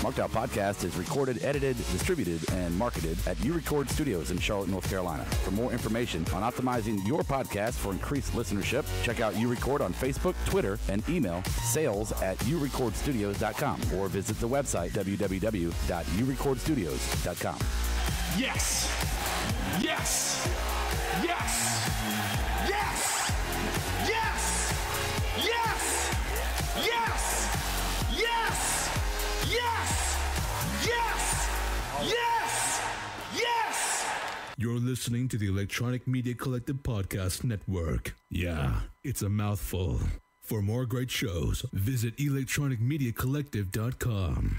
Speaker 8: Marked Out Podcast is recorded, edited, distributed, and marketed at URecord Studios in Charlotte, North Carolina. For more information on optimizing your podcast for increased listenership, check out URecord on Facebook, Twitter, and email sales@urecordstudios.com or visit the website www.urecordstudios.com.
Speaker 7: Yes! Yes! Yes! Yes! Yes! Yes! Yes! Yes! Yes! Yes! Yes! Yes!
Speaker 9: You're listening to the Electronic Media Collective Podcast Network. Yeah, it's a mouthful. For more great shows, visit electronicmediacollective.com.